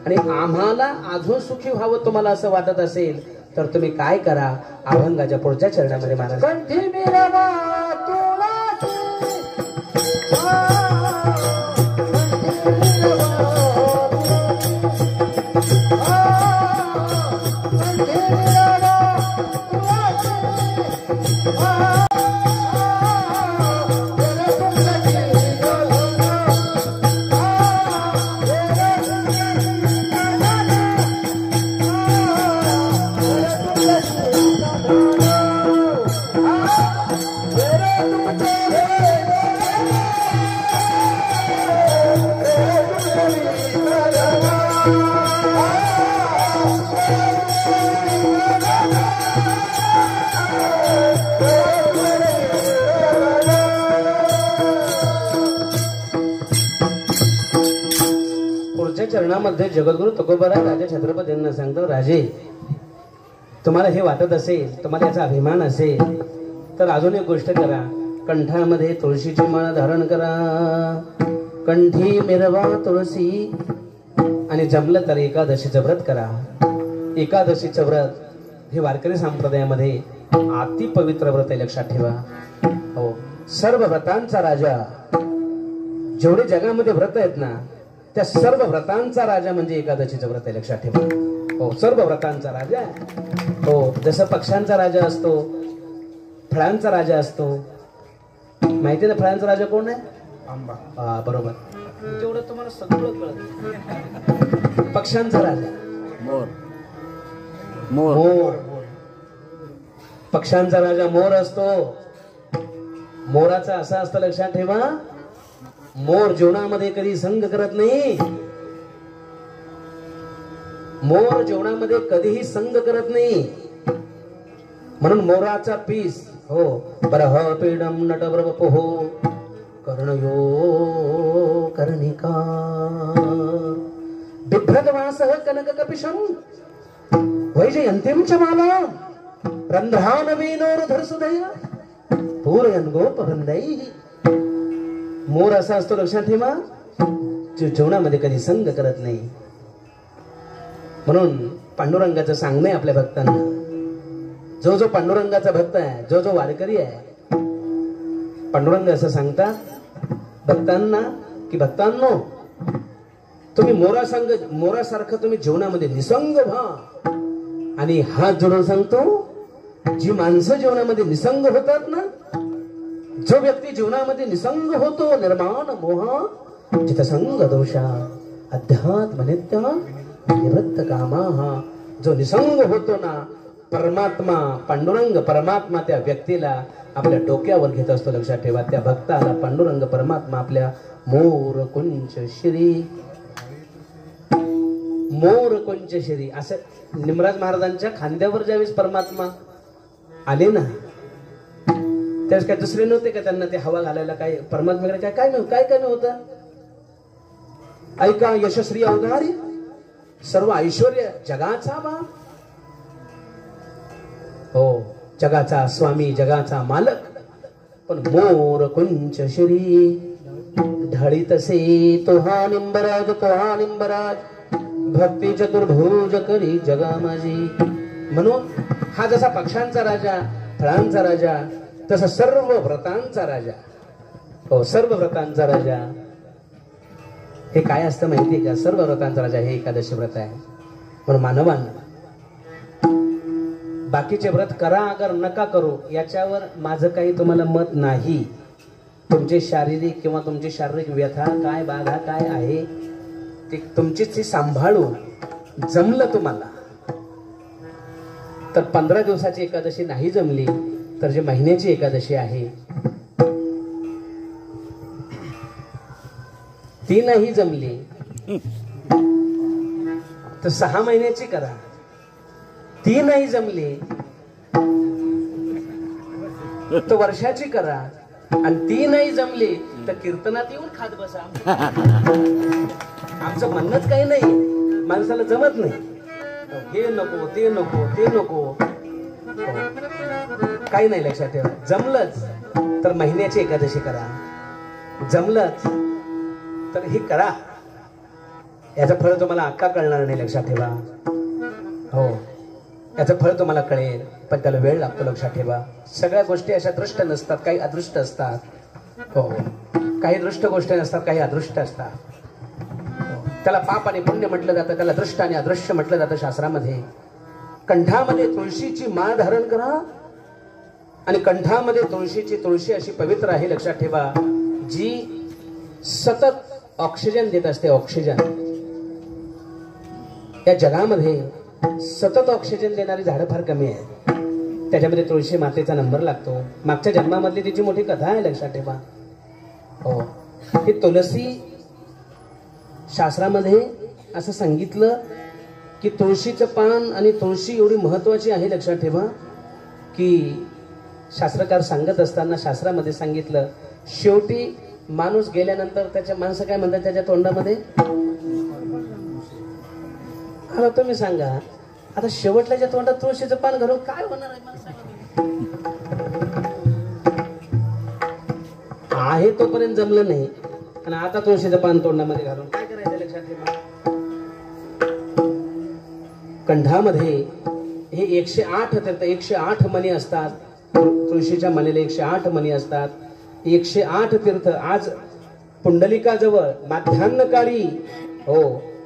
आणि आम्हाला अजून सुखी व्हावं तुम्हाला असं वाटत असेल तर तुम्ही काय करा, अभंगाच्या पुढच्या चरणामध्ये महाराज कंठी मिरवा तुळशी चरणामध्ये जगद्गुरु तुकोबाराय राजा छत्रपतींना सांगतो, राजे तुम्हाला हे वाटत असेल, तुम्हाला याचा अभिमान असेल, तर अजून एक गोष्ट करा. कंठामध्ये तुळशीची माळ धारण करा, कंठी मिरवा तुळशी, आणि जमलं तर एकादशीचं व्रत करा. एकादशीचं व्रत हे वारकरी संप्रदायामध्ये अति पवित्र व्रत आहे, लक्षात ठेवा. हो, सर्व व्रतांचा राजा, जेवढे जगामध्ये व्रत आहेत ना, त्या सर्व व्रतांचा राजा म्हणजे एकादशीचं व्रत आहे, लक्षात ठेवा. हो, सर्व व्रतांचा राजा. हो, जसं पक्ष्यांचा राजा असतो, फळांचा राजा असतो. माहिती ना फळांचा राजा कोण आहे? आंबा. हा, बरोबर. तेवढं तुम्हाला सगळं कळत. पक्ष्यांचा राजा मोर. मोर. पक्ष्यांचा राजा मोर असतो. मोराचा असा असतं, लक्षात ठेवा, मोर जेवणामध्ये कधी संग करत नाही. मोर जेवणामध्ये कधीही संग करत नाही. म्हणून मोराचा पीस, हो, बरह पीडम नटवरवपुः कर्णयो कर्णिका बिभ्रतवासः कनककपिशं वैजयन्तीं च माला रंध्रानवीनोरुधरसुदय पूरयन् गोपवृन्दैः. मोर असा असतो, लक्षात ठेवा, जेवणामध्ये कधी संग करत नाही. म्हणून पांडुरंगाचं सांगणं आहे आपल्या भक्तांना. जो जो पांडुरंगाचा भक्त आहे, जो जो वारकरी आहे, पांडुरंग असं सांगतात भक्तांना की भक्तांनो, तुम्ही मोरासारखं तुम्ही जीवनामध्ये निसंग व्हा. आणि हात जोडून सांगतो, जी माणसं जीवनामध्ये निसंग होतात ना, जो व्यक्ती जीवनामध्ये निसंग होतो, निर्माण मोह चितसंग दोषा अध्यात्म नित्य निवृत्त कामा, जो निसंग होतो ना, परमात्मा पांडुरंग परमात्मा त्या व्यक्तीला आपल्या डोक्यावर घेत असतो, लक्षात ठेवा. त्या भक्ताला पांडुरंग परमात्मा आपल्या मोर कुंच श्री, मोर कुंच श्री असं निमराज महाराजांच्या खांद्यावर ज्यावेळेस परमात्मा आले ना, त्यावेळेस काय दुसरे नव्हते का त्यांना ते हवा घालायला? काय परमात्म्याकडे काय काय नव्हतं, काय नव्हतं. ऐका यशस्वी अवधारी सर्व ऐश्वर्य जगाचा बा, हो, जगाचा स्वामी, जगाचा मालक, पण मोर कुंच श्री ढळीतसे तोहा निंबराज, तोहा निंबराज भक्ती चतुर्भुज करी जगा माझी. म्हणून हा जसा पक्ष्यांचा राजा, फळांचा राजा, तसा सर्व व्रतांचा राजा. हो, सर्व व्रतांचा राजा. हे काय असतं माहितीये का? सर्व व्रतांचा राजा हे एकादशी व्रत आहे. म्हणून मानवांना बाकीचे व्रत करा अगर नका करू याच्यावर माझं काही तुम्हाला मत नाही. तुमचे शारीरिक किंवा तुमची शारीरिक व्यथा काय, बाधा काय आहे, ती तुमचीच सांभाळून जमलं तुम्हाला तर 15 दिवसाची एकादशी नाही जमली तर जी महिन्याची एकादशी आहे ती नाही जमली तर 6 महिन्याची करा. ती नाही जमली तर वर्षाची करा. आणि ती नाही जमली तर कीर्तनात येऊन खात बसा. आमचं म्हणणंच काही नाही, माणसाला जमत नाही, हे नको ते नको ते नको, काही नाही. लक्षात ठेवा, जमलंच तर महिन्याची एकादशी करा, जमलंच तर हे करा. याचं फळ तुम्हाला अक्का कळणार नाही, लक्षात ठेवा. हो, याचं फळ तुम्हाला कळेल पण त्याला वेळ लागतो, लक्षात ठेवा. सगळ्या गोष्टी अशा दृष्ट नसतात, काही अदृष्ट असतात. हो, काही दृष्ट गोष्टी नसतात, काही अदृष्ट असतात. त्याला पाप आणि पुण्य म्हटलं जातं, त्याला दृष्ट आणि अदृश्य म्हटलं जातं शास्त्रामध्ये. कंठामध्ये तुळशीची माळ धारण करा आणि कंठामध्ये तुळशी अशी पवित्र आहे, लक्षात ठेवा, जी सतत ऑक्सिजन देत असते. ऑक्सिजन या जगामध्ये सतत ऑक्सिजन देणारी झाडं फार कमी आहेत. त्याच्यामध्ये तुळशी मातेचा नंबर लागतो. मागच्या जन्मामधली तिची मोठी कथा आहे, लक्षात ठेवा. हो, ही तुलसी शास्त्रामध्ये असं सांगितलं की तुळशीचं पान आणि तुळशी एवढी महत्वाची आहे, लक्षात ठेवा, की शास्त्रकार सांगत असताना शास्त्रामध्ये सांगितलं शेवटी माणूस गेल्यानंतर त्याच्या माणसं काय म्हणतात त्याच्या तोंडामध्ये आता तुम्ही सांगा, आता शेवटल्याच्या तोंडात तुळशीचं पान घालून काय होणार आहे मला सांगा. आहे तोपर्यंत जमलं नाही आणि आता तुळशीचं पान तोंडामध्ये घालून काय करायचं लक्षात ठेवा. कंठामध्ये हे 108 तीर्थ, 108 मणी असतात. तुळशीच्या मणीला 108 मणी असतात. 108 तीर्थ आज पुंडलिकाजवळ माध्यान्हकाळी, हो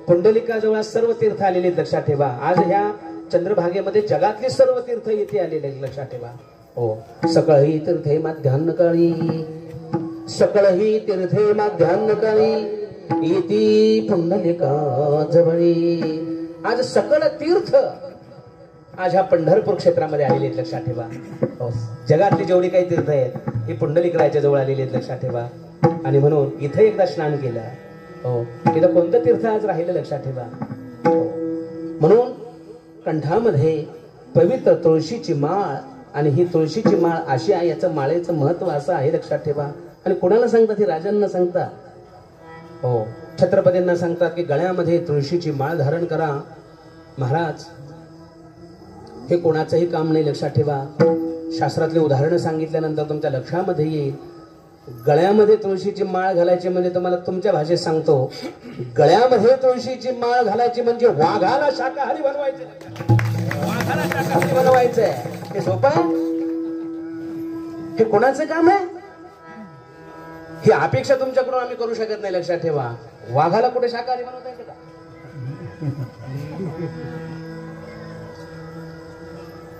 पुंडलिकाजवळ आज सर्व तीर्थ आलेले लक्षात ठेवा. आज ह्या चंद्रभागेमध्ये जगातली सर्व तीर्थ येथे आलेले लक्षात ठेवा. हो सकळही तीर्थे माध्यान्हकाळी, सकळही तीर्थे माध्यान्हकाळी इति पुंडलिका जवळी. आज सकळ तीर्थ आज ह्या पंढरपूर क्षेत्रामध्ये आलेले आहेत लक्षात ठेवा. हो जगातली जेवढी काही तीर्थ आहेत ही पुंडलिकरायाच्या जवळ आलेली आहेत लक्षात ठेवा. आणि म्हणून इथे एकदा स्नान केलं. हो इथं कोणतं तीर्थ आज राहिलं लक्षात ठेवा. हो म्हणून कंठामध्ये पवित्र तुळशीची माळ, आणि ही तुळशीची माळ अशी आहे, याचं माळेचं महत्व असं आहे लक्षात ठेवा. आणि कोणाला सांगतात? ही राजांना सांगतात. हो छत्रपतींना सांगतात की गळ्यामध्ये तुळशीची माळ धारण करा. महाराज हे कोणाचंही काम नाही लक्षात ठेवा. शास्त्रातले उदाहरणं सांगितल्यानंतर तुमच्या लक्षामध्ये येईल. गळ्यामध्ये तुळशीची माळ घालायची म्हणजे तुम्हाला तुमच्या भाषेत सांगतो, गळ्यामध्ये तुळशीची माळ घालायची म्हणजे वाघाला शाकाहारी बनवायचे. वाघाला शाकाहारी बनवायचंय हे सोपं आहे? हे कोणाचं काम आहे? ही अपेक्षा तुमच्याकडून आम्ही करू शकत नाही लक्षात ठेवा. वाघाला कुठे शाकाहारी बनवता येते का?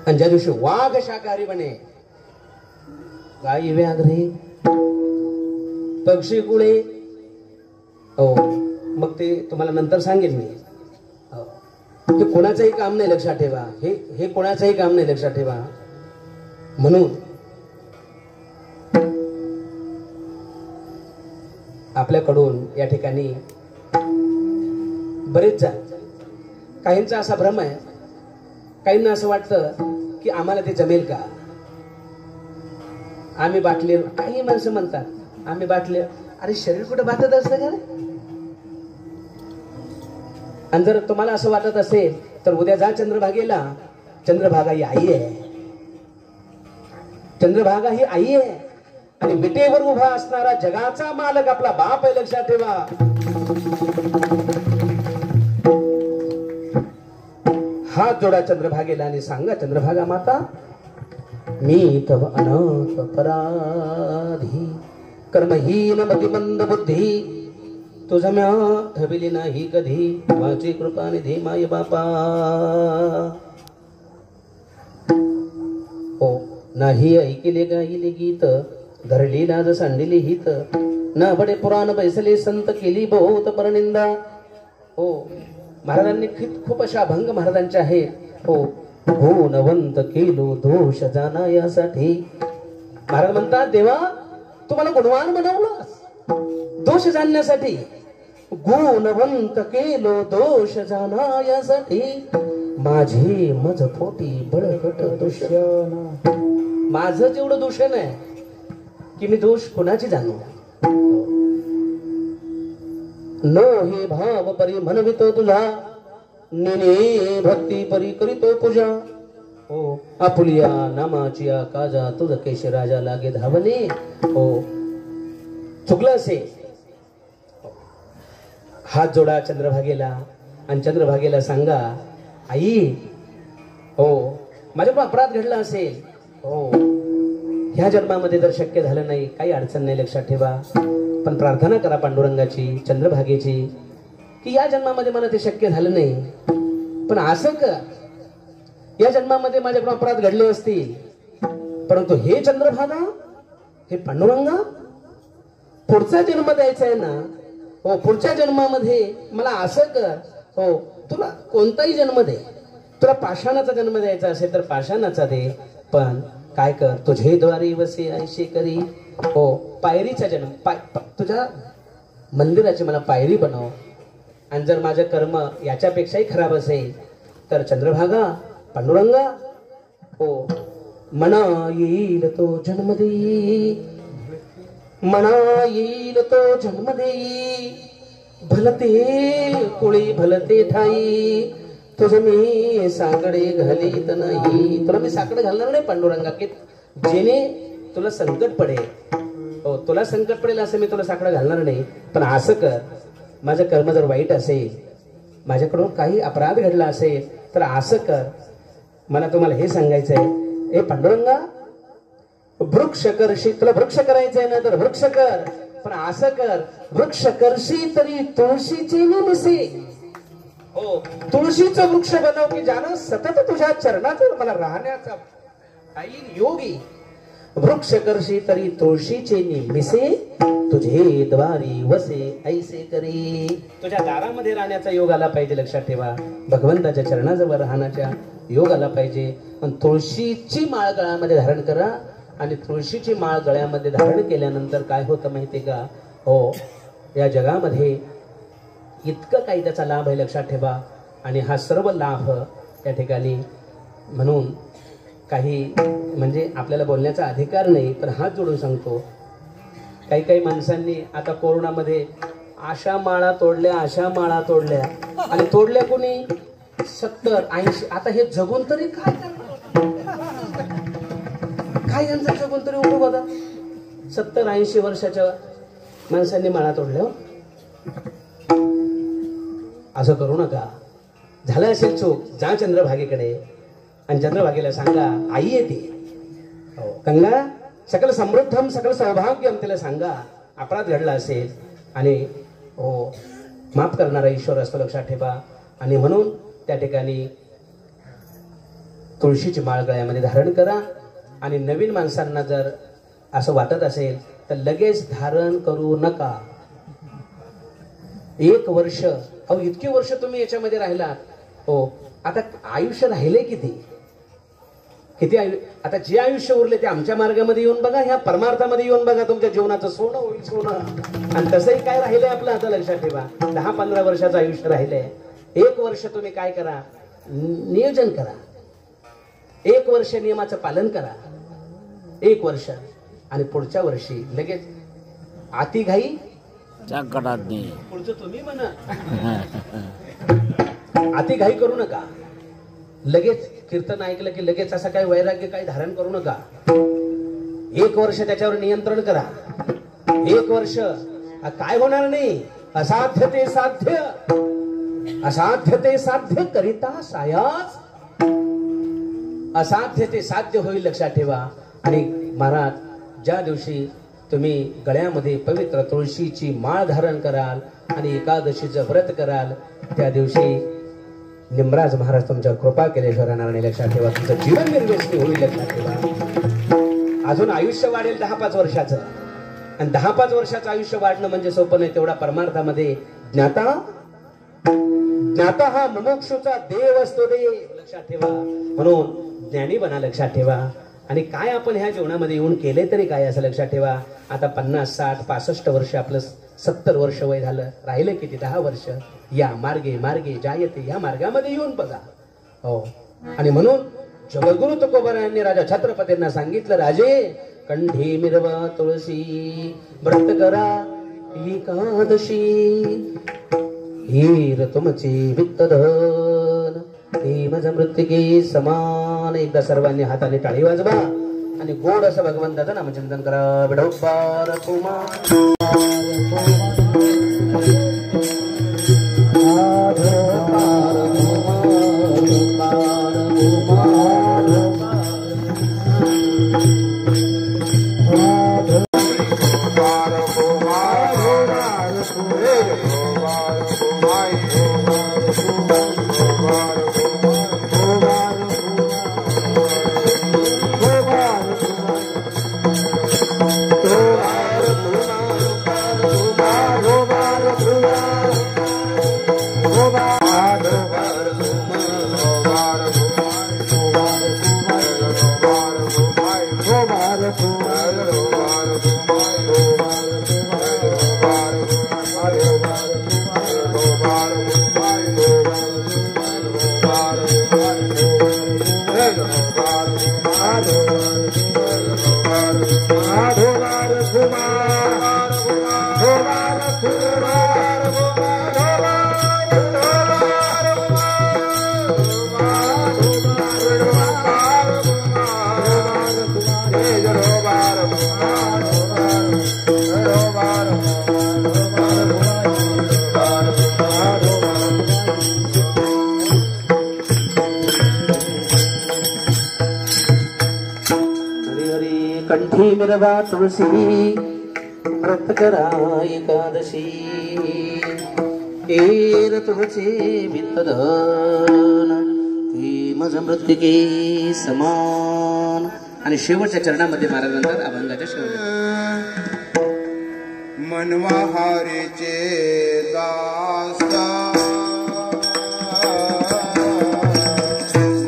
आणि ज्या दिवशी वाघ शाकाहारी बने, गाई व्याघ्रे पक्षी कुळे, हो मग ते तुम्हाला नंतर सांगेल मी. हे कोणाचंही काम नाही लक्षात ठेवा. हे कोणाचंही काम नाही लक्षात ठेवा. म्हणून आपल्याकडून या ठिकाणी बरेच जण, काहींचा असा भ्रम आहे, काहींना असं वाटतं की आम्हाला ते जमेल का, आम्ही बाटले. काही माणसं म्हणतात आम्ही बाटले. अरे शरीर कुठे बाटत असतं का? आणि जर तुम्हाला असं वाटत असेल तर उद्या जा चंद्रभागेला. चंद्रभागा ही आई आहे. चंद्रभागा ही आई आहे आणि विटेवर उभा असणारा जगाचा मालक आपला बाप आहे लक्षात ठेवा. हात जोडा चंद्रभागेला आणि सांगा, चंद्रभागा माता मी तव अनाथ अपराधी, कर्महीन मतिमंद बुद्धी, तुझं म्या ठेवली नाही कधी, वाची कृपा निधी माय बापा. हो नाही ऐकले गायले गीत, धरली लाज सांडिली हित, न बडे पुराण बैसले संत केली बहुत परनिंदा. हो महाराजांनी खूप अशा अभंग महाराजांच्या आहेत. हो गुणवंत केलो दोष जाना यासाठी. महाराज म्हणतात देवा तुम्हाला गुणवान बनवलं दोष जाणण्यासाठी. गुणवंत केलो दोष जाना यासाठी, माझे मज पोटी बळकट दूषण. माझं जेवढं दूषण आहे की मी दोष कोणाची जाणू. नो हे भाव परी म्हणवितो तुझा, निने भक्ती परी करीतो पूजा. हो आपुलिया नामाची काजा, तुझ केश राजा लागे धावणे. हो चुकलं असे. हात जोडा चंद्रभागेला आणि चंद्रभागेला सांगा, आई हो माझ्याकडून अपराध घडला असेल, हो ह्या जन्मामध्ये जर शक्य झालं नाही काही अडचण नाही लक्षात ठेवा. पण प्रार्थना करा पांडुरंगाची, चंद्रभागेची, की या जन्मामध्ये मला ते शक्य झालं नाही, पण असं का या जन्मामध्ये माझ्याकडून अपराध घडले असतील, परंतु हे चंद्रभागा, हे पांडुरंगा, पुढचा जन्म द्यायचा आहे ना. हो पुढच्या जन्मामध्ये मला असं कर. हो तुला कोणताही जन्म दे. तुला पाषाणाचा जन्म द्यायचा असेल तर पाषाणाचा दे, पण काय कर तुझे द्वारे वसे ऐशे करी. हो पायरीचा जन्म, तुझ्या मंदिराची मला पायरी बनव. आणि जर माझं कर्म याच्यापेक्षाही खराब असेल तर चंद्रभागा, पांडुरंगा, हो मना येईल तो जन्म देई, मना येईल तो जन्म देई, भलते कुळी भलते ठाई, तुझं मी साकडे घालीत नाही. तुला मी साकडे घालणार नाही पांडुरंगा, की जेणे तुला संकट पडेल. हो, तुला संकट पडेल असं मी तुला साकडं घालणार नाही. पण असं कर, माझं कर्म जर वाईट असेल, माझ्याकडून काही अपराध घडला असेल, तर असं कर, मला तुम्हाला हे सांगायचं आहे, ए पांडुरंगा, वृक्ष करशी, तुला वृक्ष करायचंय ना तर वृक्ष कर. पण असं कर, वृक्ष करशी तरी तुळशीची निमिसे. हो, तुळशीचं वृक्ष बनव की ज्यानं सतत तुझ्या चरणात मला राहण्याचा काही योगी. वृक्ष करशी तरी तुळशीचे निमिसे, तुझे द्वारी वसे ऐसे करे. तुझ्या दारामध्ये राहण्याचा योग आला पाहिजे, लक्षात ठेवा. भगवंताच्या चरणाजवळ राहण्याचा योग आला पाहिजे. पण तुळशीची माळ गळ्यामध्ये धारण करा. आणि तुळशीची माळ गळ्यामध्ये धारण केल्यानंतर काय होतं माहितीये का? हो, या जगामध्ये इतकं काही त्याचा लाभ आहे, लक्षात ठेवा. आणि हा सर्व लाभ त्या ठिकाणी, म्हणून काही म्हणजे आपल्याला बोलण्याचा अधिकार नाही, पण हात जोडून सांगतो, काही काही माणसांनी आता कोरोनामध्ये आशा माळा तोडल्या, आशा माळा तोडल्या. आणि तोडल्या कोणी? 70-80. आता हे जगून तरी काय काय यांचं जगून तरी उपयोग होता? 70-80 वर्षाच्या माणसांनी माळा तोडल्या. असं करू नका. झालं असेल चूक, जा चंद्रभागेकडे आणि चंद्रभागेला सांगा, आई येते. हो, गंगा सकल समृद्धम सकल सौभाग्यम, तिला सांगा अपराध घडला असेल. आणि हो, माफ करणारा ईश्वर असतो, लक्षात ठेवा. आणि म्हणून त्या ठिकाणी तुळशीची माळ गळ्यामध्ये धारण करा. आणि नवीन माणसांना जर असं वाटत असेल तर लगेच धारण करू नका. 1 वर्ष, अहो इतकी वर्ष तुम्ही याच्यामध्ये राहिलात. हो, आता आयुष्य राहिले किती किती आता जे आयुष्य उरले ते आमच्या मार्गामध्ये येऊन बघा, ह्या परमार्थामध्ये येऊन बघा, तुमच्या जीवनाचं सोनं होईल सोनं. आणि तसंही काय राहिलंय आपलं, आता लक्षात ठेवा. 10-15 वर्षाचं आयुष्य राहिलंय. 1 वर्ष तुम्ही काय करा, नियोजन करा. 1 वर्ष नियमाचं पालन करा, 1 वर्ष. आणि पुढच्या वर्षी लगेच आती घाई पुढचं तुम्ही म्हणा, आती घाई करू नका. लगेच कीर्तन ऐकलं की लगेच असं काही वैराग्य काही धारण करू नका. 1 वर्ष त्याच्यावर नियंत्रण करा. 1 वर्ष काय होणार नाही. असाध्य ते साध्य, असाध्य ते साध्य करिता सायास, असाध्य ते साध्य होईल, लक्षात ठेवा. आणि महाराज, ज्या दिवशी तुम्ही गळ्यामध्ये पवित्र तुळशीची माळ धारण कराल आणि एकादशीचं व्रत कराल, त्या दिवशी निमराज महाराज तुमच्यावर कृपा केल्याशिवाय राहणार नाही, लक्षात ठेवा. तुमचं जीवन निर्व्यसनी होईल, लक्षात ठेवा. अजून आयुष्य वाढेल 10-5 वर्षाचं. आणि 10-5 वर्षाचं आयुष्य वाढणं म्हणजे सोपं नाही. तेवढा परमार्थामध्ये ज्ञाता ज्ञाता हा मुमुक्षूचा देव असतो, देव, लक्षात ठेवा. म्हणून ज्ञानी बना, लक्षात ठेवा. आणि काय आपण ह्या जीवनामध्ये येऊन केले तरी काय, असं लक्षात ठेवा. आता 50, 60, 65 वर्ष, आपलं 70 वर्ष वय झालं, राहिले किती? 10 वर्ष. या मार्गे मार्गे जायते, या मार्गामध्ये येऊन बघा. हो, आणि म्हणून जगद्गुरु तुकोबारायांनी राजा छत्रपतींना सांगितलं, राजे कंठी मिरवा तुळशी, व्रत करा एकादशी, हीर तुमची वित्तधन, हे माझा मृत्युके समान. एकदा सर्वांनी हाताने टाळी वाजवा आणि गोड असं भगवंताचं नामचिंतन करा. विडोबार कुमार कंठी मिरवा तुळसी व्रत करा एकादशी एर तुळसी वित्तधन हे मज मृत्युके समान. आणि शेवटच्या चरणामध्ये महाराजांचा अभंगाच्या शेवट मनवाहारीचे दास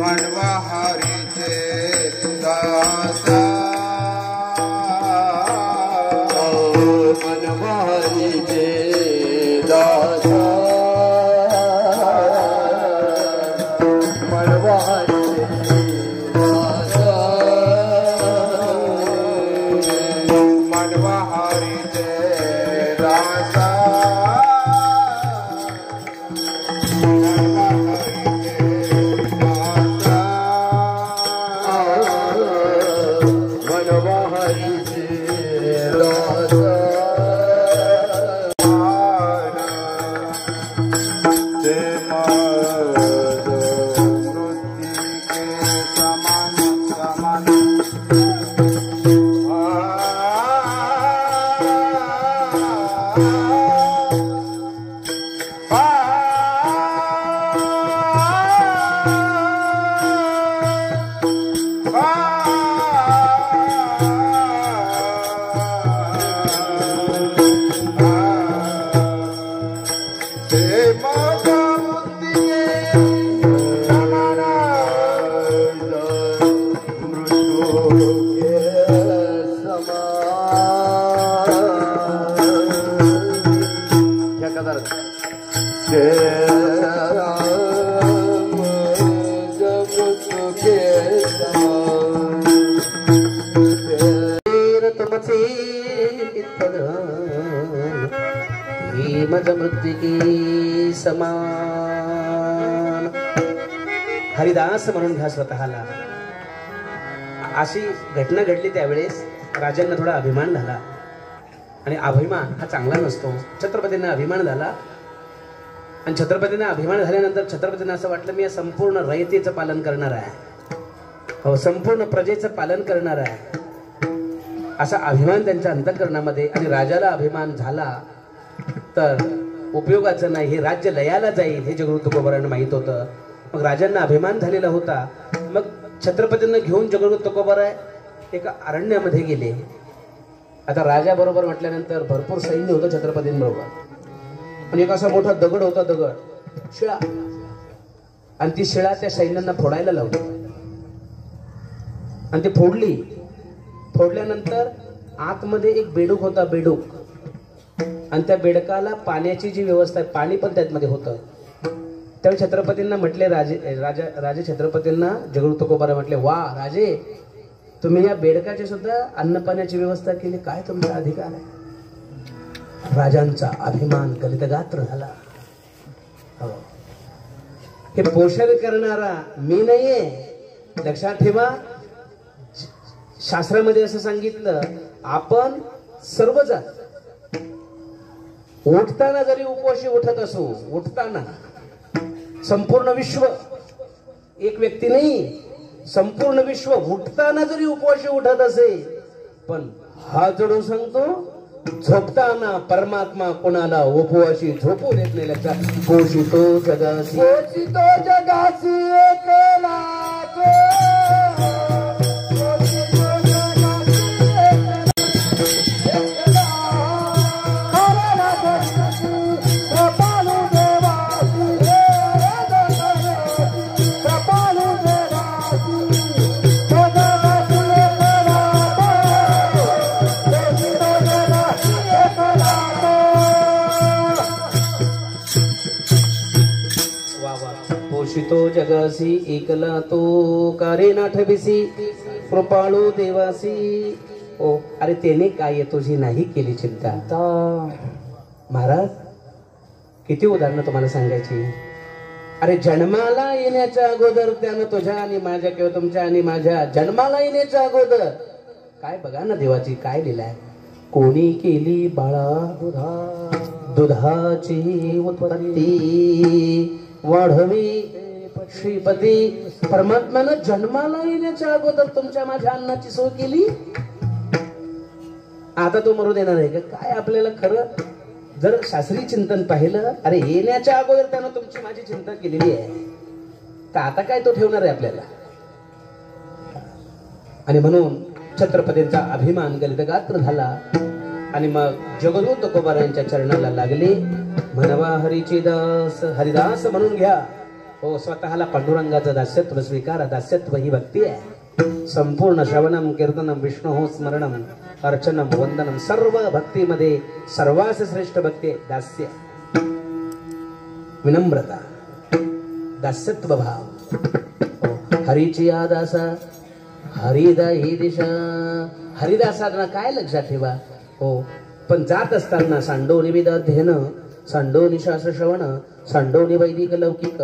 मनवाहारीचे दास मनवारीचे दास मृत्युकी समान. हरिदास म्हणून घ्या स्वतःला. अशी घटना घडली त्यावेळेस राजांना थोडा अभिमान झाला. आणि अभिमान हा चांगला नसतो. छत्रपतींना अभिमान झाला आणि छत्रपतींना अभिमान झाल्यानंतर छत्रपतींना असं वाटलं मी या संपूर्ण रयतेचं पालन करणार आहे, हो संपूर्ण प्रजेचं पालन करणार आहे, असा अभिमान त्यांच्या अंतःकरणामध्ये. आणि राजाला अभिमान झाला तर उपयोगाचं नाही, हे राज्य लयाला जाईल हे जगद्गुरु तुकोबारांना माहित होतं. मग राजांना अभिमान झालेला होता. मग छत्रपतींना घेऊन जगद्गुरु तुकोबाराय एका अरण्यामध्ये गेले. आता राजा बरोबर म्हटल्यानंतर भरपूर सैन्य होतं छत्रपतींबरोबर. आणि एक असा मोठा दगड होता, दगड शिळा, आणि ती शिळा त्या सैन्यांना फोडायला लावली. आणि ती फोडली. फोडल्यानंतर आतमध्ये एक बेडूक होता, बेडूक, आणि त्या बेडकाला पाण्याची जी व्यवस्था आहे, पाणी पण त्यामध्ये होतं. त्यावेळी छत्रपतींना म्हटले, राजे छत्रपतींना जगद्गुरु तुकोबाराय म्हटले, वा राजे, तुम्ही या बेडकाची सुद्धा अन्न पाण्याची व्यवस्था केली, काय तुमचा अधिकार आहे. राजांचा अभिमान गलितगात्र झाला. हो, हे पोषण करणारा मी नाहीये. लक्षात ठेवा, शास्त्रामध्ये असं सांगितलं, आपण सर्वजण उठताना जरी उपवाशी उठत असू, उठताना संपूर्ण विश्व, एक व्यक्ती नाही, संपूर्ण विश्व उठताना जरी उपवाशी उठत असेल, पण हा जोडून सांगतो, झोपताना परमात्मा कोणाला उपवाशी झोपू देत नाही. लक्षात, पोषितो जगासी, पोषितो जगासी एकला पोषितो जगासी एकला तो कारे नाठबिसी कृपाळू देवासी. ओ अरे त्याने काय तुझी नाही केली चिंता. महाराज किती उदाहरणं तुम्हाला सांगायची. अरे जन्माला येण्याच्या अगोदर त्यानं तुझ्या आणि माझ्या किंवा तुमच्या आणि माझ्या जन्माला येण्याच्या अगोदर काय बघा ना देवाची काय लिहिलाय. कोणी केली बाळा दुधाची उत्पत्ती वाढवी श्रीपती. परमात्म्यानं जन्माला येण्याच्या अगोदर तुमच्या माझ्या अन्नाची सोय केली. आता तो मरू देणार आहे का काय. आपल्याला खरं जर शास्त्रीय चिंतन पाहिलं, अरे येण्याच्या अगोदर त्यानं तुमची माझी चिंता केलेली आहे, तर आता काय तो ठेवणार आहे आपल्याला. आणि म्हणून छत्रपतींचा अभिमान गलितगात्र झाला आणि मग जगदूत तुकोबारायांच्या चरणाला लागले. म्हणवा हरीचे दास, हरिदास म्हणून घ्या. हो, स्वतःला पांडुरंगाचं दास्यत्व स्वीकारा. दास्यत्व ही भक्ती आहे. संपूर्ण श्रवणम कीर्तनम विष्णू हो स्मरणम अर्चनम वंदनम, सर्व भक्तीमध्ये सर्वात श्रेष्ठ भक्ती दास्य, विनम्रता, दास्यत्व भाव. हरीची या दासा हरिदा ही दिशा. हरिदासांना काय लक्षात ठेवा. हो, पण जात असताना सांडोनी वेद अध्ययन, सांडोनी शास्त्र श्रवण, सांडोनी वैदिक लौकिक,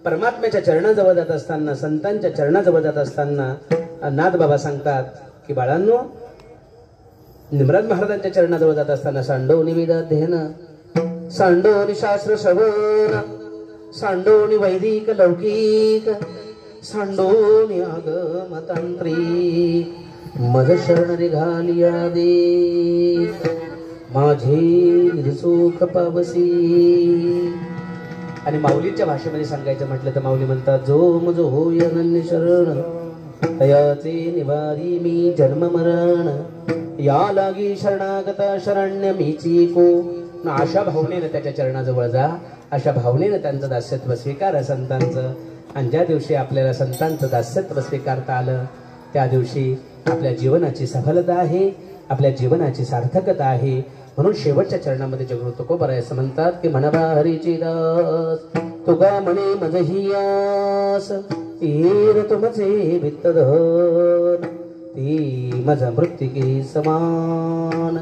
परमात्म्याच्या चरणाजवळ जात असताना, संतांच्या चरणाजवळ जात असताना नाथ बाबा सांगतात की बाळांनो, निमराज महाराजांच्या चरणाजवळ जात असताना सांडोनी वेद अध्ययन, सांडोनी शास्त्र श्रवण, सांडोनी वैदिक लौकिक, सांडोनी आगम तांत्रिक, मज शरण निघालिया दे माझे निज सुख पावसी. आणि माऊलीच्या भाषेमध्ये सांगायचं म्हटलं तर माऊली म्हणतात, जो मज होय अनन्य शरण तयाचे निवारी मी जन्म मरण, या लागी शरणागता शरण्य मीची को. अशा भावनेनं त्याच्या चरणाजवळ जा, अशा भावनेनं त्यांचं दास्यत्व स्वीकार संतांचं. आणि ज्या दिवशी आपल्याला संतांचं दास्यत्व स्वीकारता आलं, त्या दिवशी आपल्या जीवनाची सफलता आहे, आपल्या जीवनाची सार्थकता आहे. म्हणून शेवटच्या चरणामध्ये जगद्गुरु तुकोबाराय असं म्हणतात की म्हणवा हरीची दास तुका म्हणे मज ही आस, येर तुमचे वित्तधन ती मज मृत्तिके समान.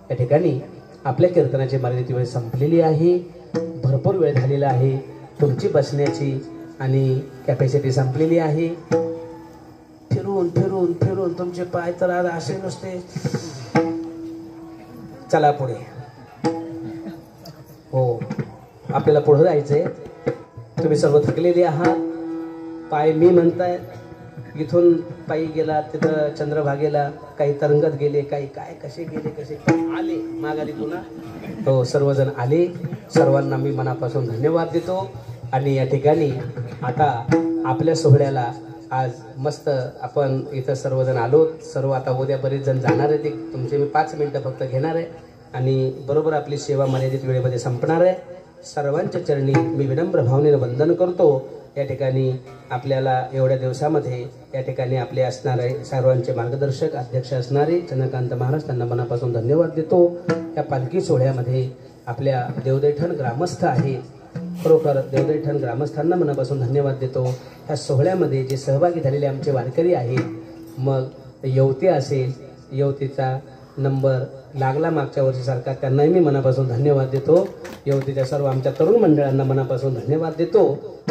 या ठिकाणी आपल्या कीर्तनाची मर्यादित वेळ संपलेली आहे. भरपूर वेळ झालेला आहे. तुमची बसण्याची आणि कॅपॅसिटी संपलेली आहे. फिरून फिरून फिरून तुमचे पाय तर आज असे नुसते. चला पुढे. हो, आपल्याला पुढे जायचंय. तुम्ही सर्व थकलेले आहात. पाय मी म्हणताय, इथून पायी गेला तिथं चंद्रभागेला, काही तरंगत गेले, काही काय कसे गेले, कसे आले माघारी पुन्हा. हो, सर्वजण आले. सर्वांना मी मनापासून धन्यवाद देतो. आणि या ठिकाणी आता आपल्या सोहळ्याला आज मस्त आपण इथं सर्वजण आलो. सर्व आता उद्या बरेच जण जाणार आहेत. तुमचे मी 5 मिनिटं फक्त घेणार आहे आणि बरोबर आपली सेवा मर्यादित वेळेमध्ये संपणार आहे. सर्वांच्या चरणी मी विनम्र भावनेनं वंदन करतो. या ठिकाणी आपल्याला एवढ्या दिवसामध्ये या ठिकाणी आपले असणारे सर्वांचे मार्गदर्शक अध्यक्ष असणारे चंद्रकांत महाराज, त्यांना मनापासून धन्यवाद देतो. या पालखी सोहळ्यामध्ये आपल्या देवदैठण ग्रामस्थ आहेत. खरोखर देवदैठण ग्रामस्थांना मनापासून धन्यवाद देतो. ह्या सोहळ्यामध्ये जे सहभागी झालेले आमचे वारकरी आहेत, मग यवते असेल, यवतीचा नंबर लागला मागच्या वर्षीसारखा, त्यांनाही मी मनापासून धन्यवाद देतो. यवतीच्या सर्व आमच्या तरुण मंडळांना मनापासून धन्यवाद देतो.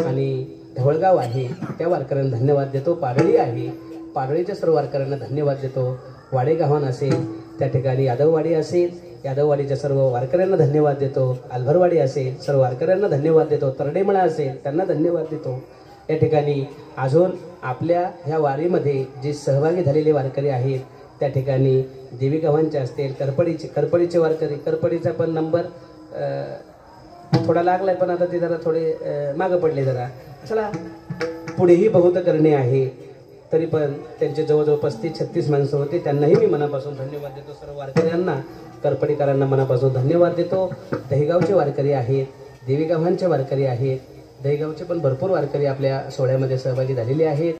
आणि ढवळगाव आहे त्या वारकऱ्यांना धन्यवाद देतो. पाडळी आहे, पाडळीच्या सर्व वारकऱ्यांना धन्यवाद देतो. वाडेगावान असेल, त्या ठिकाणी यादववाडी असेल, यादववाडीच्या सर्व वारकऱ्यांना धन्यवाद देतो. आलभरवाडी असेल, सर्व वारकऱ्यांना धन्यवाद देतो. तरडेमळा असेल, त्यांना धन्यवाद देतो. या ठिकाणी अजून आपल्या ह्या वारीमध्ये जे सहभागी झालेले वारकरी आहेत, त्या ठिकाणी देवी गावांचे असतील, करपडीचे वारकरी, करपडीचा पण नंबर थोडा लागलाय, पण आता ते जरा थोडे मागं पडले जरा. चला पुढेही बहुत करणे आहे. तरी पण त्यांचे जवळजवळ 35-36 माणसं होते. त्यांनाही मी मनापासून धन्यवाद देतो. सर्व वारकऱ्यांना, करपडीकरांना मनापासून धन्यवाद देतो. दहीगावचे वारकरी आहेत, देवी गावांचे वारकरी आहेत. दहीगावचे पण भरपूर वारकरी आपल्या सोहळ्यामध्ये सहभागी झालेले आहेत.